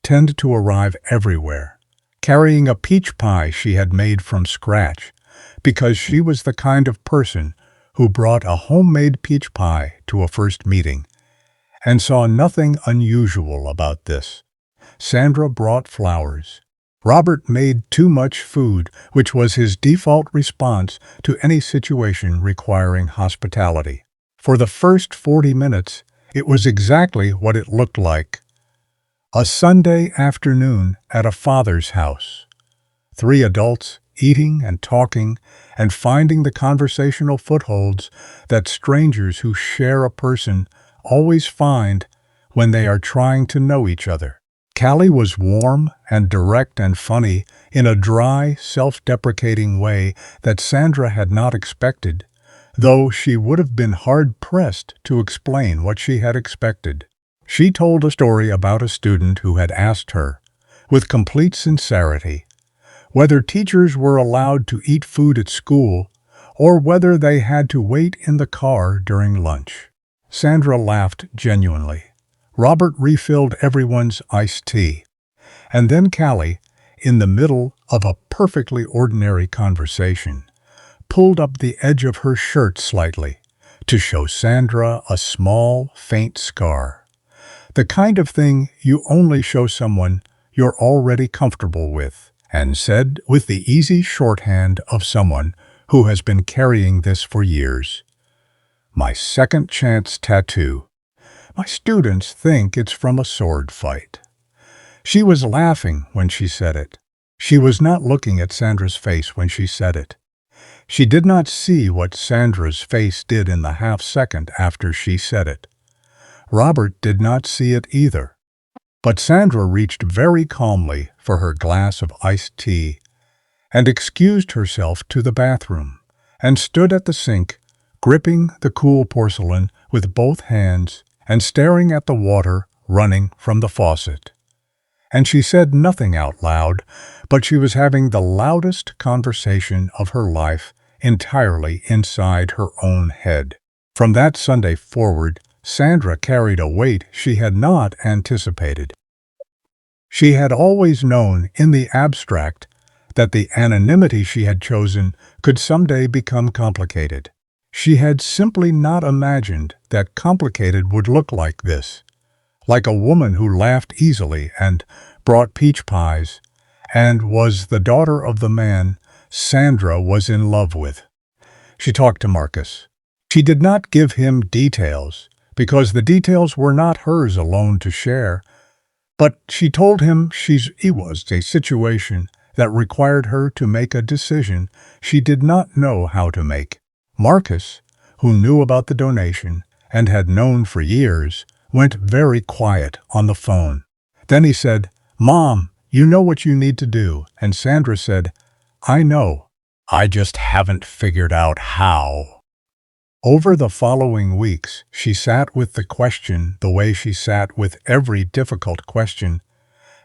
tend to arrive everywhere, carrying a peach pie she had made from scratch, because she was the kind of person who brought a homemade peach pie to a first meeting, and saw nothing unusual about this. Sandra brought flowers. Robert made too much food, which was his default response to any situation requiring hospitality. For the first 40 minutes, it was exactly what it looked like. A Sunday afternoon at a father's house. 3 adults eating and talking and finding the conversational footholds that strangers who share a person always find when they are trying to know each other. Callie was warm and direct and funny in a dry, self-deprecating way that Sandra had not expected, though she would have been hard-pressed to explain what she had expected. She told a story about a student who had asked her, with complete sincerity, whether teachers were allowed to eat food at school or whether they had to wait in the car during lunch. Sandra laughed genuinely. Robert refilled everyone's iced tea. And then Callie, in the middle of a perfectly ordinary conversation, pulled up the edge of her shirt slightly to show Sandra a small, faint scar. The kind of thing you only show someone you're already comfortable with, and said with the easy shorthand of someone who has been carrying this for years, "My second chance tattoo. My students think it's from a sword fight." She was laughing when she said it. She was not looking at Sandra's face when she said it. She did not see what Sandra's face did in the half-second after she said it. Robert did not see it either. But Sandra reached very calmly for her glass of iced tea and excused herself to the bathroom and stood at the sink, gripping the cool porcelain with both hands and staring at the water running from the faucet. And she said nothing out loud, but she was having the loudest conversation of her life entirely inside her own head. From that Sunday forward, Sandra carried a weight she had not anticipated. She had always known in the abstract that the anonymity she had chosen could someday become complicated. She had simply not imagined that complicated would look like this, like a woman who laughed easily and brought peach pies, and was the daughter of the man Sandra was in love with. She talked to Marcus. She did not give him details, because the details were not hers alone to share, but she told him it was a situation that required her to make a decision she did not know how to make. Marcus, who knew about the donation and had known for years, went very quiet on the phone. Then he said, "Mom, you know what you need to do." And Sandra said, "I know. I just haven't figured out how." Over the following weeks, she sat with the question the way she sat with every difficult question,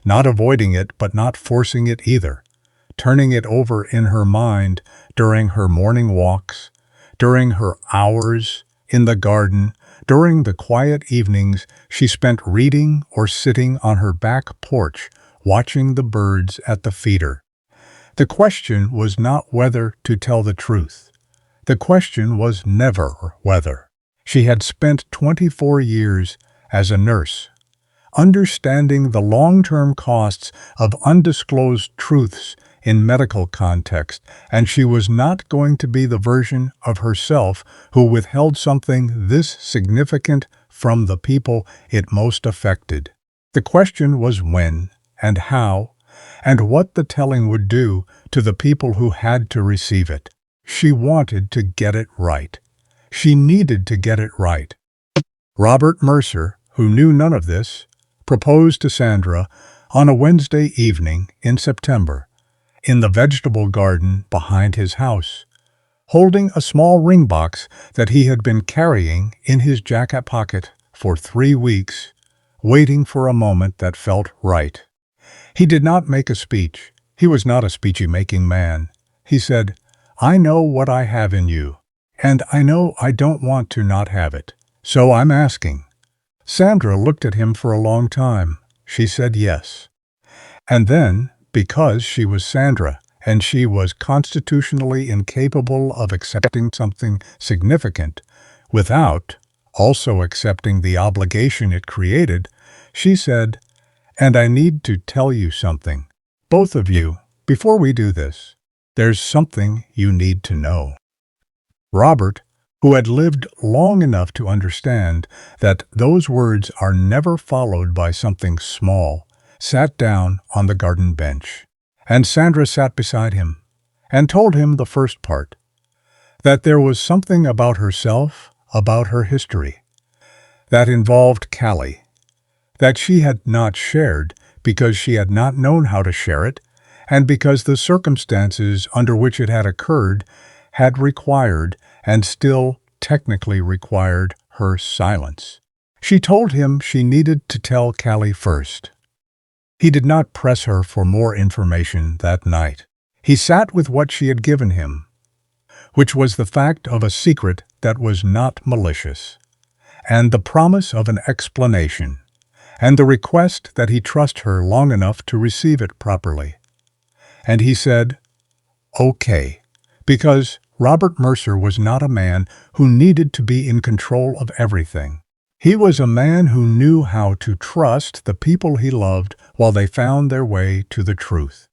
not avoiding it but not forcing it either, turning it over in her mind during her morning walks, during her hours in the garden, during the quiet evenings she spent reading or sitting on her back porch watching the birds at the feeder. The question was not whether to tell the truth. The question was never whether. She had spent 24 years as a nurse, understanding the long-term costs of undisclosed truths in medical context, and she was not going to be the version of herself who withheld something this significant from the people it most affected. The question was when and how, and what the telling would do to the people who had to receive it. She wanted to get it right. She needed to get it right. Robert Mercer, who knew none of this, proposed to Sandra on a Wednesday evening in September, in the vegetable garden behind his house, holding a small ring box that he had been carrying in his jacket pocket for 3 weeks, waiting for a moment that felt right. He did not make a speech. He was not a speechy-making man. He said, "I know what I have in you, and I know I don't want to not have it, so I'm asking." Sandra looked at him for a long time. she said yes. And then, because she was Sandra, and she was constitutionally incapable of accepting something significant without also accepting the obligation it created, she said, "And I need to tell you something. Both of you, before we do this, there's something you need to know." Robert, who had lived long enough to understand that those words are never followed by something small, sat down on the garden bench, and Sandra sat beside him and told him the first part, that there was something about herself, about her history, that involved Callie, that she had not shared because she had not known how to share it, and because the circumstances under which it had occurred had required, and still technically required, her silence. She told him she needed to tell Callie first. He did not press her for more information that night. He sat with what she had given him, which was the fact of a secret that was not malicious, and the promise of an explanation, and the request that he trust her long enough to receive it properly. And he said, "Okay," because Robert Mercer was not a man who needed to be in control of everything. He was a man who knew how to trust the people he loved while they found their way to the truth.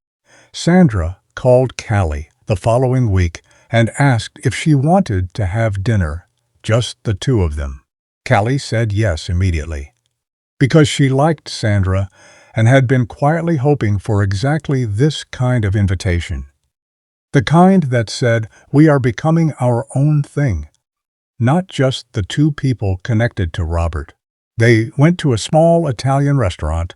Sandra called Callie the following week and asked if she wanted to have dinner, just the two of them. Callie said yes immediately, because she liked Sandra and had been quietly hoping for exactly this kind of invitation. The kind that said, "We are becoming our own thing," not just the two people connected to Robert. They went to a small Italian restaurant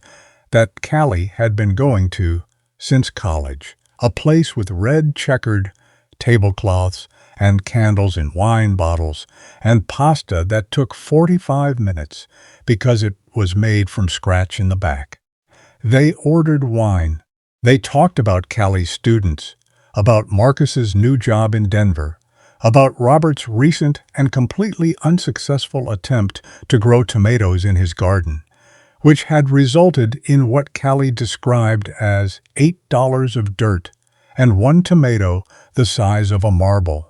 that Callie had been going to since college, a place with red checkered tablecloths and candles in wine bottles, and pasta that took 45 minutes because it was made from scratch in the back. They ordered wine. They talked about Callie's students, about Marcus's new job in Denver, about Robert's recent and completely unsuccessful attempt to grow tomatoes in his garden, which had resulted in what Callie described as $8 of dirt and one tomato the size of a marble.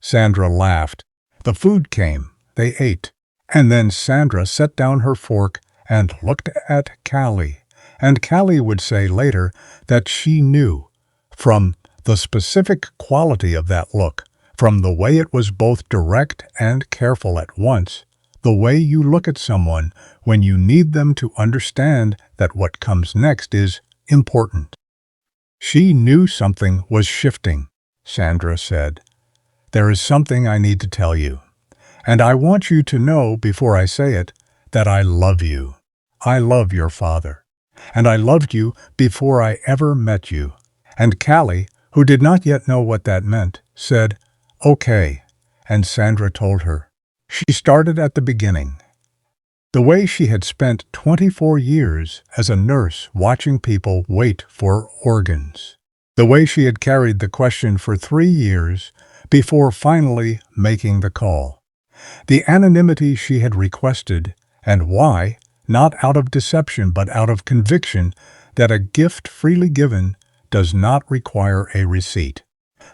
Sandra laughed. The food came. They ate. And then Sandra set down her fork and looked at Callie. And Callie would say later that she knew, from the specific quality of that look, from the way it was both direct and careful at once, the way you look at someone when you need them to understand that what comes next is important. She knew something was shifting, Sandra said. "There is something I need to tell you, and I want you to know before I say it that I love you. I love your father, and I loved you before I ever met you." And Callie, who did not yet know what that meant, said, "Okay," and Sandra told her. She started at the beginning. The way she had spent 24 years as a nurse watching people wait for organs. The way she had carried the question for 3 years before finally making the call. The anonymity she had requested, and why, not out of deception but out of conviction that a gift freely given does not require a receipt.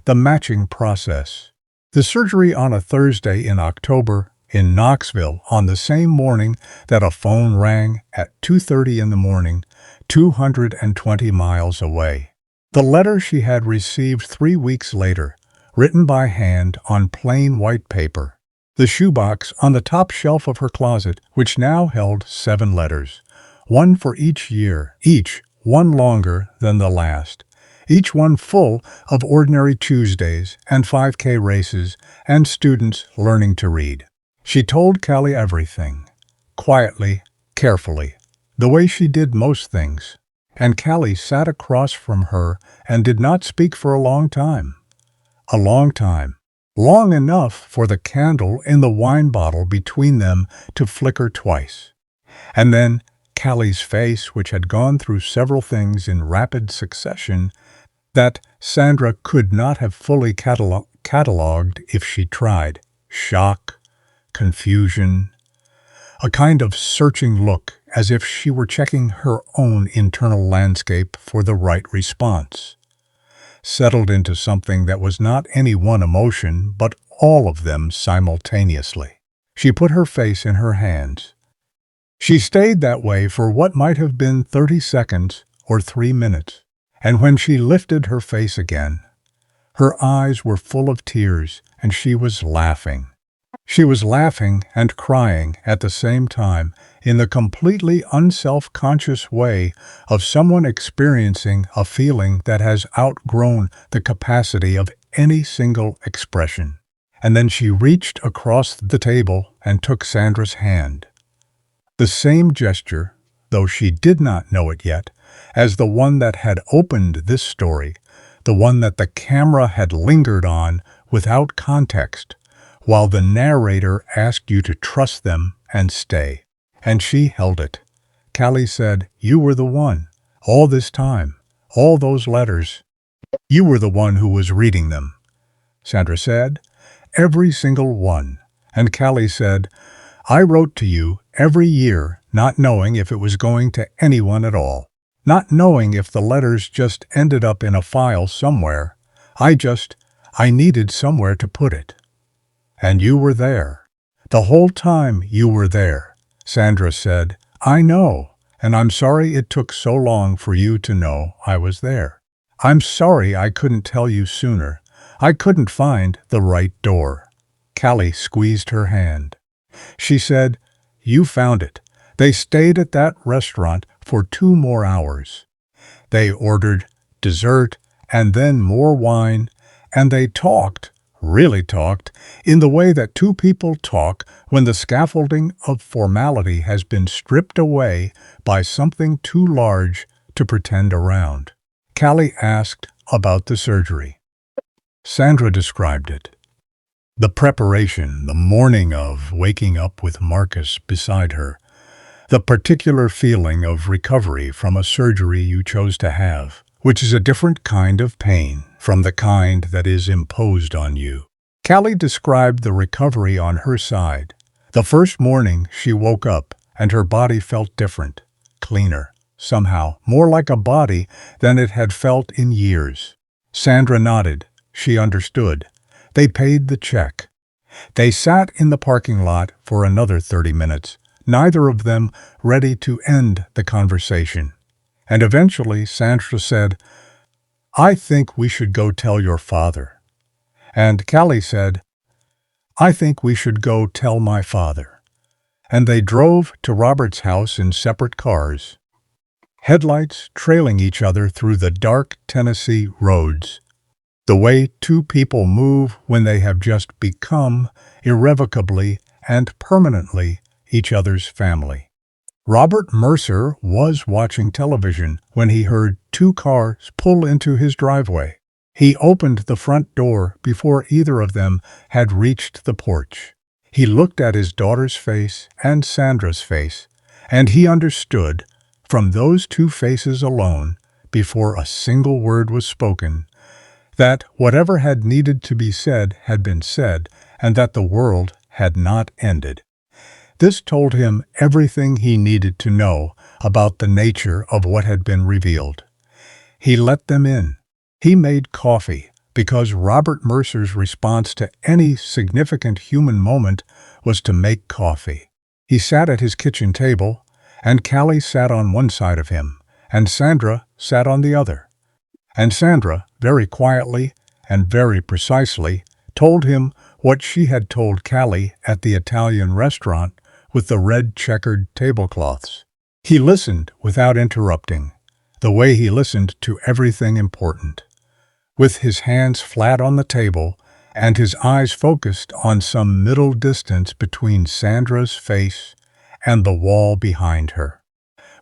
The matching process. The surgery on a Thursday in October in Knoxville on the same morning that a phone rang at 2:30 in the morning, 220 miles away. The letter she had received 3 weeks later, written by hand on plain white paper. The shoebox on the top shelf of her closet, which now held 7 letters, one for each year, each one longer than the last. Each one full of ordinary Tuesdays and 5K races and students learning to read. She told Callie everything, quietly, carefully, the way she did most things. And Callie sat across from her and did not speak for a long time. A long time. Long enough for the candle in the wine bottle between them to flicker twice. And then Callie's face, which had gone through several things in rapid succession, that Sandra could not have fully cataloged if she tried. Shock, confusion, a kind of searching look as if she were checking her own internal landscape for the right response. Settled into something that was not any one emotion, but all of them simultaneously. She put her face in her hands. She stayed that way for what might have been 30 seconds or 3 minutes, and when she lifted her face again, her eyes were full of tears, and she was laughing. She was laughing and crying at the same time in the completely unself-conscious way of someone experiencing a feeling that has outgrown the capacity of any single expression. And then she reached across the table and took Sandra's hand. The same gesture, though she did not know it yet, as the one that had opened this story, the one that the camera had lingered on without context, while the narrator asked you to trust them and stay. And she held it. Callie said, "You were the one. All this time. All those letters. You were the one who was reading them." Sandra said, "Every single one." And Callie said, "I wrote to you every year, not knowing if it was going to anyone at all. Not knowing if the letters just ended up in a file somewhere. I needed somewhere to put it. And you were there. The whole time you were there." Sandra said, "I know, and I'm sorry it took so long for you to know I was there. I'm sorry I couldn't tell you sooner. I couldn't find the right door." Callie squeezed her hand. She said, "You found it. They stayed at that restaurant for 2 more hours. They ordered dessert and then more wine, and they talked, really talked, in the way that 2 people talk when the scaffolding of formality has been stripped away by something too large to pretend around." Callie asked about the surgery. Sandra described it. The preparation, the morning of waking up with Marcus beside her, the particular feeling of recovery from a surgery you chose to have, which is a different kind of pain from the kind that is imposed on you. Callie described the recovery on her side. The first morning she woke up and her body felt different, cleaner, somehow more like a body than it had felt in years. Sandra nodded. She understood. They paid the check. They sat in the parking lot for another 30 minutes, neither of them ready to end the conversation. And eventually Sandra said, "I think we should go tell your father." And Callie said, "I think we should go tell my father." And they drove to Robert's house in separate cars, headlights trailing each other through the dark Tennessee roads. The way 2 people move when they have just become, irrevocably and permanently, each other's family. Robert Mercer was watching television when he heard 2 cars pull into his driveway. He opened the front door before either of them had reached the porch. He looked at his daughter's face and Sandra's face, and he understood, from those 2 faces alone, before a single word was spoken, that whatever had needed to be said had been said, and that the world had not ended. This told him everything he needed to know about the nature of what had been revealed. He let them in. He made coffee, because Robert Mercer's response to any significant human moment was to make coffee. He sat at his kitchen table, and Callie sat on one side of him, and Sandra sat on the other. And Sandra, very quietly and very precisely, told him what she had told Callie at the Italian restaurant with the red checkered tablecloths. He listened without interrupting, the way he listened to everything important, with his hands flat on the table and his eyes focused on some middle distance between Sandra's face and the wall behind her.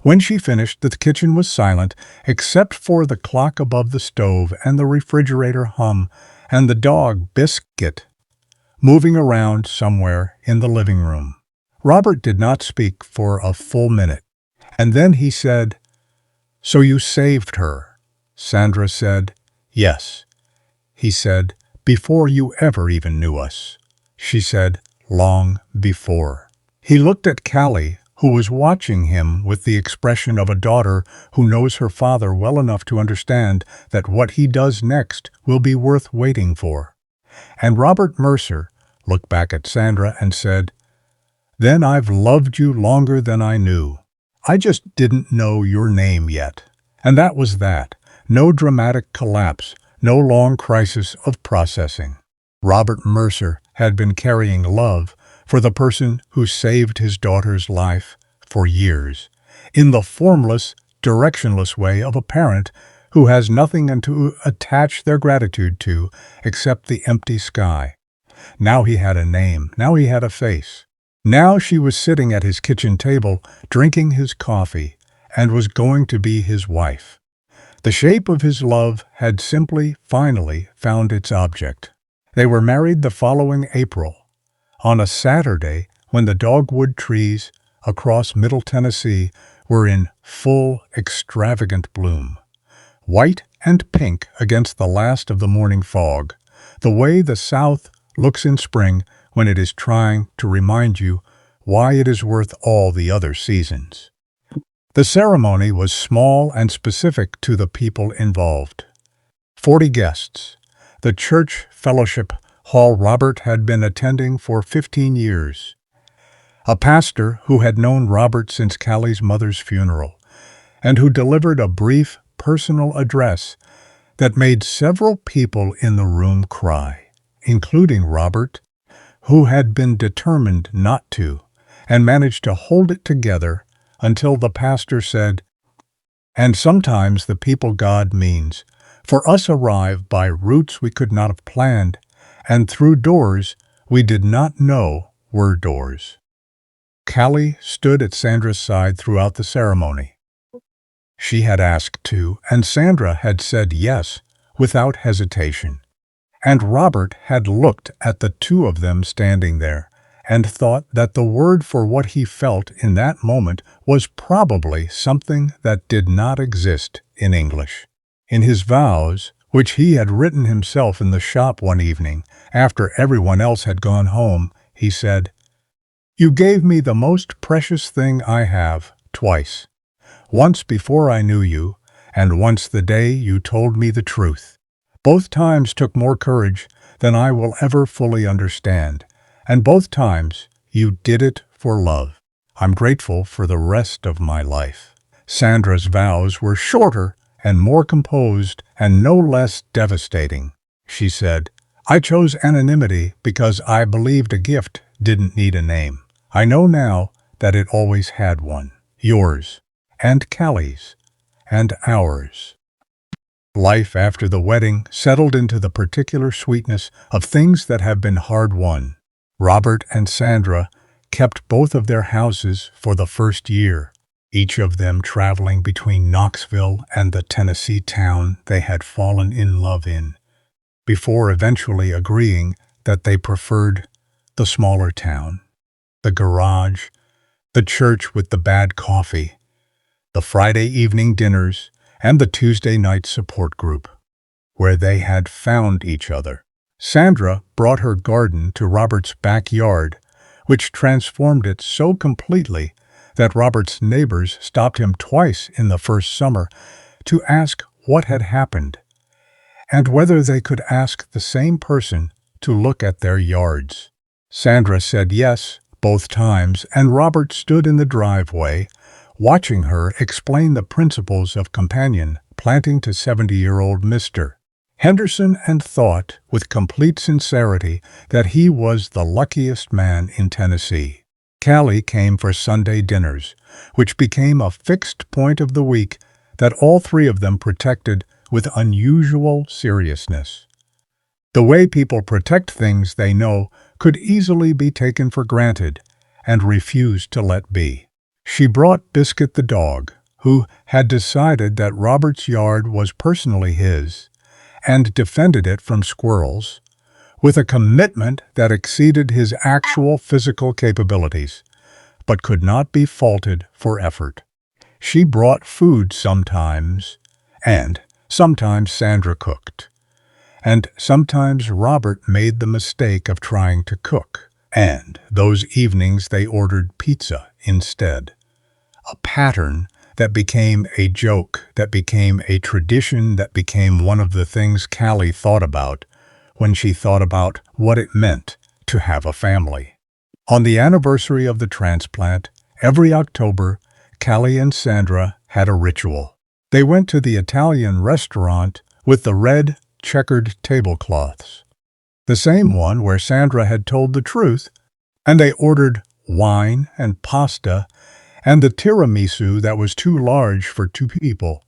When she finished, the kitchen was silent, except for the clock above the stove and the refrigerator hum and the dog Biscuit moving around somewhere in the living room. Robert did not speak for a full minute, and then he said, "So you saved her?" Sandra said, "Yes." He said, "Before you ever even knew us." She said, "Long before." He looked at Callie who was watching him with the expression of a daughter who knows her father well enough to understand that what he does next will be worth waiting for. And Robert Mercer looked back at Sandra and said, "Then I've loved you longer than I knew. I just didn't know your name yet." And that was that. No dramatic collapse, no long crisis of processing. Robert Mercer had been carrying love for the person who saved his daughter's life for years, in the formless, directionless way of a parent who has nothing to attach their gratitude to except the empty sky. Now he had a name. Now he had a face. Now she was sitting at his kitchen table, drinking his coffee, and was going to be his wife. The shape of his love had simply, finally, found its object. They were married the following April, on a Saturday when the dogwood trees across Middle Tennessee were in full, extravagant bloom. White and pink against the last of the morning fog, the way the South looks in spring when it is trying to remind you why it is worth all the other seasons. The ceremony was small and specific to the people involved. 40 guests. The church fellowship hall Robert had been attending for 15 years. A pastor who had known Robert since Callie's mother's funeral, and who delivered a brief, personal address that made several people in the room cry, including Robert, who had been determined not to, and managed to hold it together until the pastor said, "And sometimes the people God means for us arrive by routes we could not have planned, and through doors we did not know were doors." Callie stood at Sandra's side throughout the ceremony. She had asked to, and Sandra had said yes, without hesitation. And Robert had looked at the two of them standing there, and thought that the word for what he felt in that moment was probably something that did not exist in English. In his vows, which he had written himself in the shop one evening, after everyone else had gone home, he said, "You gave me the most precious thing I have, twice. Once before I knew you, and once the day you told me the truth. Both times took more courage than I will ever fully understand, and both times you did it for love. I'm grateful for the rest of my life." Sandra's vows were shorter and more composed and no less devastating. She said, "I chose anonymity because I believed a gift didn't need a name. I know now that it always had one. Yours, and Callie's, and ours." Life after the wedding settled into the particular sweetness of things that have been hard-won. Robert and Sandra kept both of their houses for the first year, each of them traveling between Knoxville and the Tennessee town they had fallen in love in, before eventually agreeing that they preferred the smaller town, the garage, the church with the bad coffee, the Friday evening dinners, and the Tuesday night support group, where they had found each other. Sandra brought her garden to Robert's backyard, which transformed it so completely that Robert's neighbors stopped him twice in the first summer to ask what had happened, and whether they could ask the same person to look at their yards. Sandra said yes both times, and Robert stood in the driveway, watching her explain the principles of companion planting to 70-year-old Mr. Henderson, and thought, with complete sincerity, that he was the luckiest man in Tennessee. Callie came for Sunday dinners, which became a fixed point of the week that all three of them protected with unusual seriousness. The way people protect things they know could easily be taken for granted and refused to let be. She brought Biscuit the dog, who had decided that Robert's yard was personally his, and defended it from squirrels, with a commitment that exceeded his actual physical capabilities, but could not be faulted for effort. She brought food sometimes, and sometimes Sandra cooked, and sometimes Robert made the mistake of trying to cook, and those evenings they ordered pizza instead. A pattern that became a joke, that became a tradition, that became one of the things Callie thought about when she thought about what it meant to have a family. On the anniversary of the transplant, every October, Callie and Sandra had a ritual. They went to the Italian restaurant with the red, checkered tablecloths, the same one where Sandra had told the truth, and they ordered wine and pasta and the tiramisu that was too large for 2 people,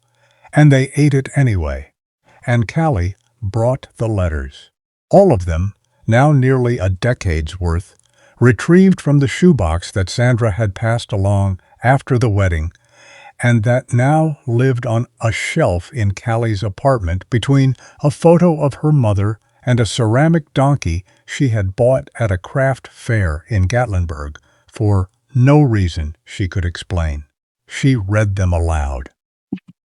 and they ate it anyway. And Callie brought the letters. All of them, now nearly a decade's worth, retrieved from the shoebox that Sandra had passed along after the wedding, and that now lived on a shelf in Callie's apartment between a photo of her mother and a ceramic donkey she had bought at a craft fair in Gatlinburg for no reason she could explain. She read them aloud,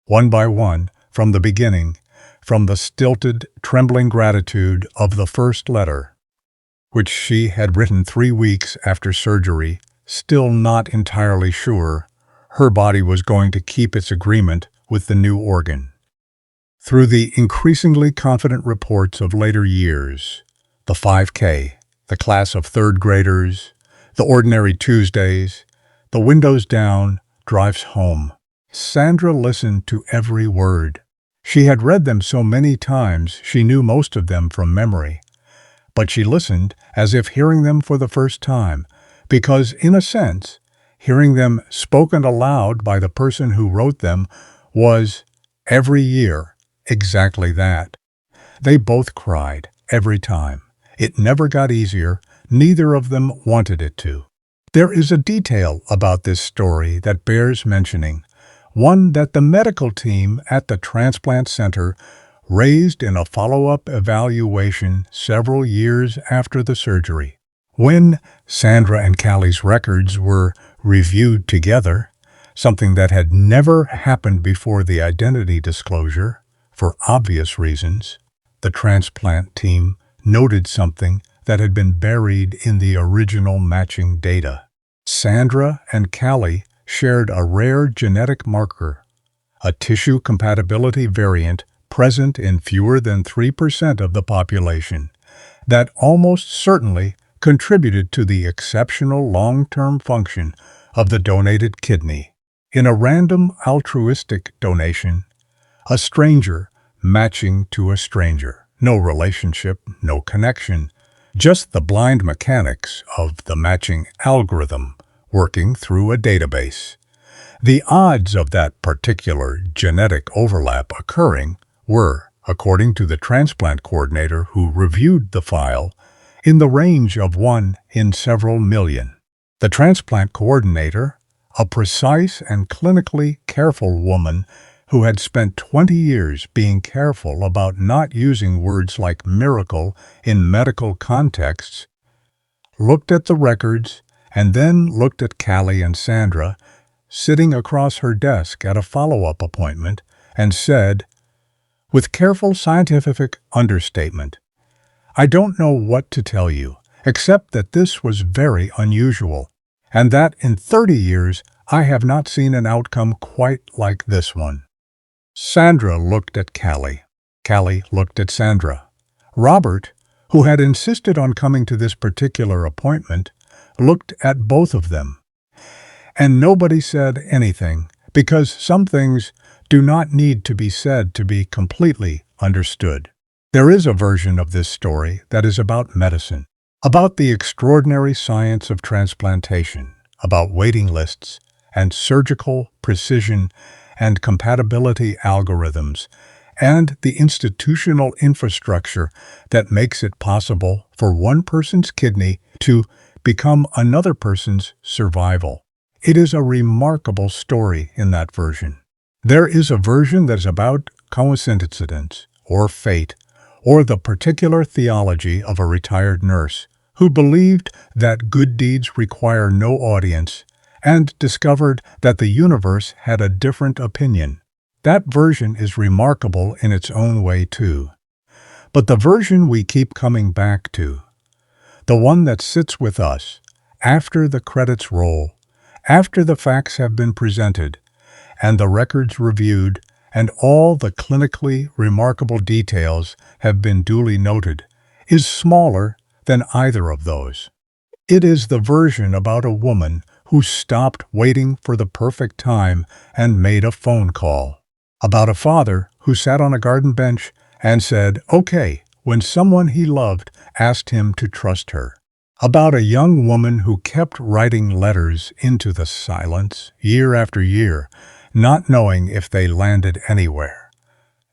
one by one, from the beginning, from the stilted, trembling gratitude of the first letter, which she had written 3 weeks after surgery, still not entirely sure her body was going to keep its agreement with the new organ. Through the increasingly confident reports of later years, the 5K, the class of 3rd graders, the ordinary Tuesdays, the windows down, drives home. Sandra listened to every word. She had read them so many times she knew most of them from memory. But she listened as if hearing them for the first time, because, in a sense, hearing them spoken aloud by the person who wrote them was, every year, exactly that. They both cried, every time. It never got easier. Neither of them wanted it to. There is a detail about this story that bears mentioning, one that the medical team at the transplant center raised in a follow-up evaluation several years after the surgery. When Sandra and Callie's records were reviewed together, something that had never happened before the identity disclosure, for obvious reasons, the transplant team noted something that had been buried in the original matching data. Sandra and Callie shared a rare genetic marker, a tissue compatibility variant present in fewer than 3% of the population, that almost certainly contributed to the exceptional long-term function of the donated kidney. In a random altruistic donation, a stranger matching to a stranger. No relationship, no connection, just the blind mechanics of the matching algorithm working through a database. The odds of that particular genetic overlap occurring were, according to the transplant coordinator who reviewed the file, in the range of 1 in several million. The transplant coordinator, a precise and clinically careful woman who had spent 20 years being careful about not using words like miracle in medical contexts, looked at the records and then looked at Callie and Sandra sitting across her desk at a follow-up appointment and said, with careful scientific understatement, "I don't know what to tell you, except that this was very unusual, and that in 30 years I have not seen an outcome quite like this one." Sandra looked at Callie. Callie looked at Sandra. Robert, who had insisted on coming to this particular appointment, looked at both of them. And nobody said anything, because some things do not need to be said to be completely understood. There is a version of this story that is about medicine, about the extraordinary science of transplantation, about waiting lists and surgical precision and compatibility algorithms, and the institutional infrastructure that makes it possible for one person's kidney to become another person's survival. It is a remarkable story in that version. There is a version that is about coincidence, or fate, or the particular theology of a retired nurse who believed that good deeds require no audience and discovered that the universe had a different opinion. That version is remarkable in its own way too. But the version we keep coming back to, the one that sits with us after the credits roll After the facts have been presented, and the records reviewed, and all the clinically remarkable details have been duly noted, is smaller than either of those. It is the version about a woman who stopped waiting for the perfect time and made a phone call. About a father who sat on a garden bench and said, "Okay," when someone he loved asked him to trust her. About a young woman who kept writing letters into the silence year after year, not knowing if they landed anywhere,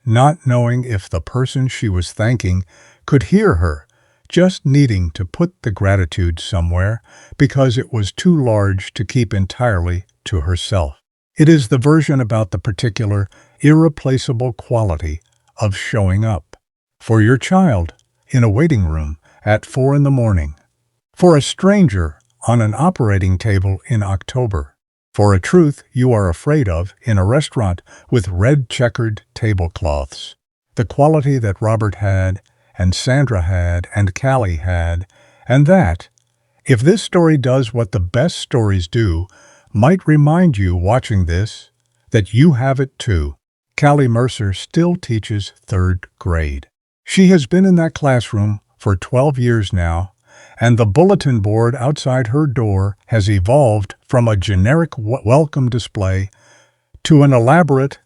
not knowing if the person she was thanking could hear her, just needing to put the gratitude somewhere because it was too large to keep entirely to herself. It is the version about the particular, irreplaceable quality of showing up for your child in a waiting room at 4 in the morning, for a stranger on an operating table in October, for a truth you are afraid of in a restaurant with red checkered tablecloths. The quality that Robert had, and Sandra had, and Callie had, and that, if this story does what the best stories do, might remind you watching this that you have it too. Callie Mercer still teaches 3rd grade. She has been in that classroom for 12 years now, and the bulletin board outside her door has evolved from a generic welcome display to an elaborate,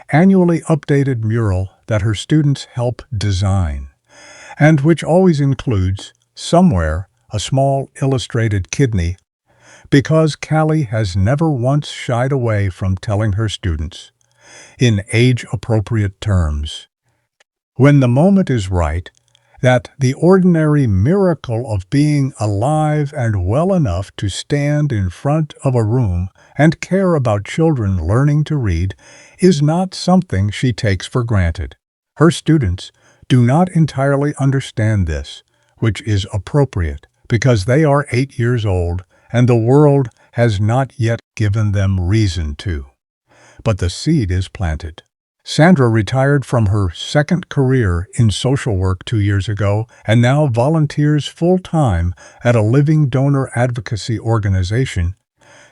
annually updated mural that her students help design, and which always includes, somewhere, a small illustrated kidney, because Callie has never once shied away from telling her students, in age-appropriate terms, when the moment is right, that the ordinary miracle of being alive and well enough to stand in front of a room and care about children learning to read is not something she takes for granted. Her students do not entirely understand this, which is appropriate because they are 8 years old and the world has not yet given them reason to. But the seed is planted. Sandra retired from her 2nd career in social work 2 years ago and now volunteers full-time at a living donor advocacy organization,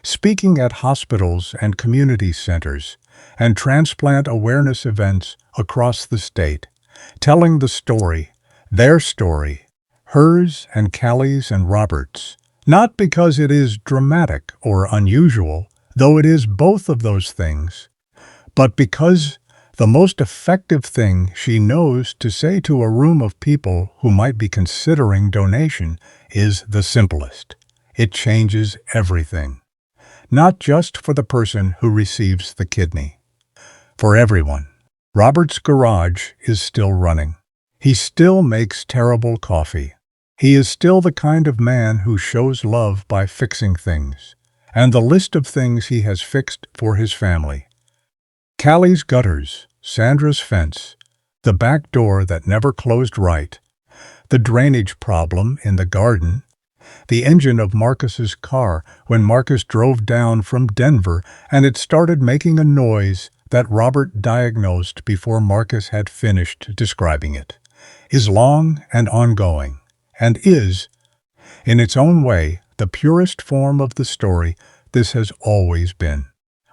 speaking at hospitals and community centers and transplant awareness events across the state, telling the story, their story, hers and Callie's and Robert's, not because it is dramatic or unusual, though it is both of those things, but because the most effective thing she knows to say to a room of people who might be considering donation is the simplest. It changes everything. Not just for the person who receives the kidney. For everyone. Robert's garage is still running. He still makes terrible coffee. He is still the kind of man who shows love by fixing things, and the list of things he has fixed for his family. Callie's gutters, Sandra's fence, the back door that never closed right, the drainage problem in the garden, the engine of Marcus's car when Marcus drove down from Denver and it started making a noise that Robert diagnosed before Marcus had finished describing it, is long and ongoing, and is, in its own way, the purest form of the story this has always been.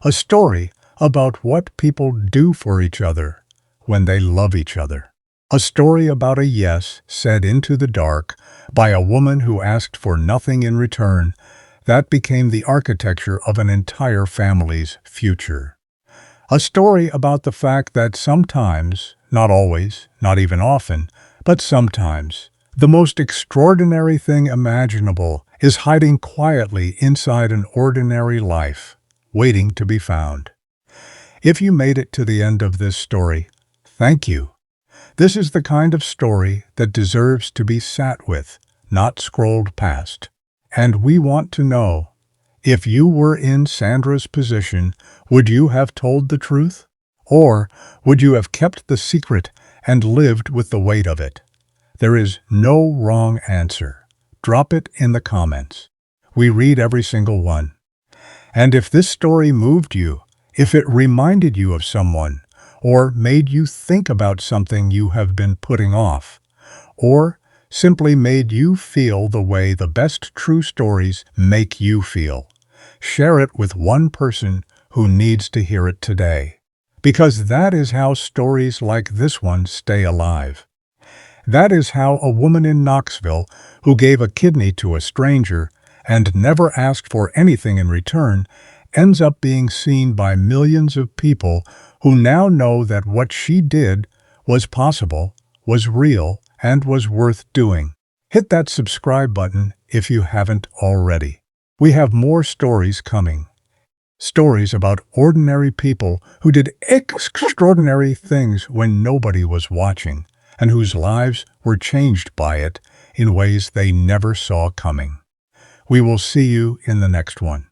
A story about what people do for each other when they love each other. A story about a yes said into the dark by a woman who asked for nothing in return that became the architecture of an entire family's future. A story about the fact that sometimes, not always, not even often, but sometimes, the most extraordinary thing imaginable is hiding quietly inside an ordinary life, waiting to be found. If you made it to the end of this story, thank you. This is the kind of story that deserves to be sat with, not scrolled past. And we want to know, if you were in Sandra's position, would you have told the truth? Or would you have kept the secret and lived with the weight of it? There is no wrong answer. Drop it in the comments. We read every single one. And if this story moved you, if it reminded you of someone, or made you think about something you have been putting off, or simply made you feel the way the best true stories make you feel, Share it with one person who needs to hear it today. Because that is how stories like this one stay alive. That is how a woman in Knoxville who gave a kidney to a stranger and never asked for anything in return ends up being seen by millions of people who now know that what she did was possible, was real, and was worth doing. Hit that subscribe button if you haven't already. We have more stories coming. Stories about ordinary people who did extraordinary things when nobody was watching, and whose lives were changed by it in ways they never saw coming. We will see you in the next one.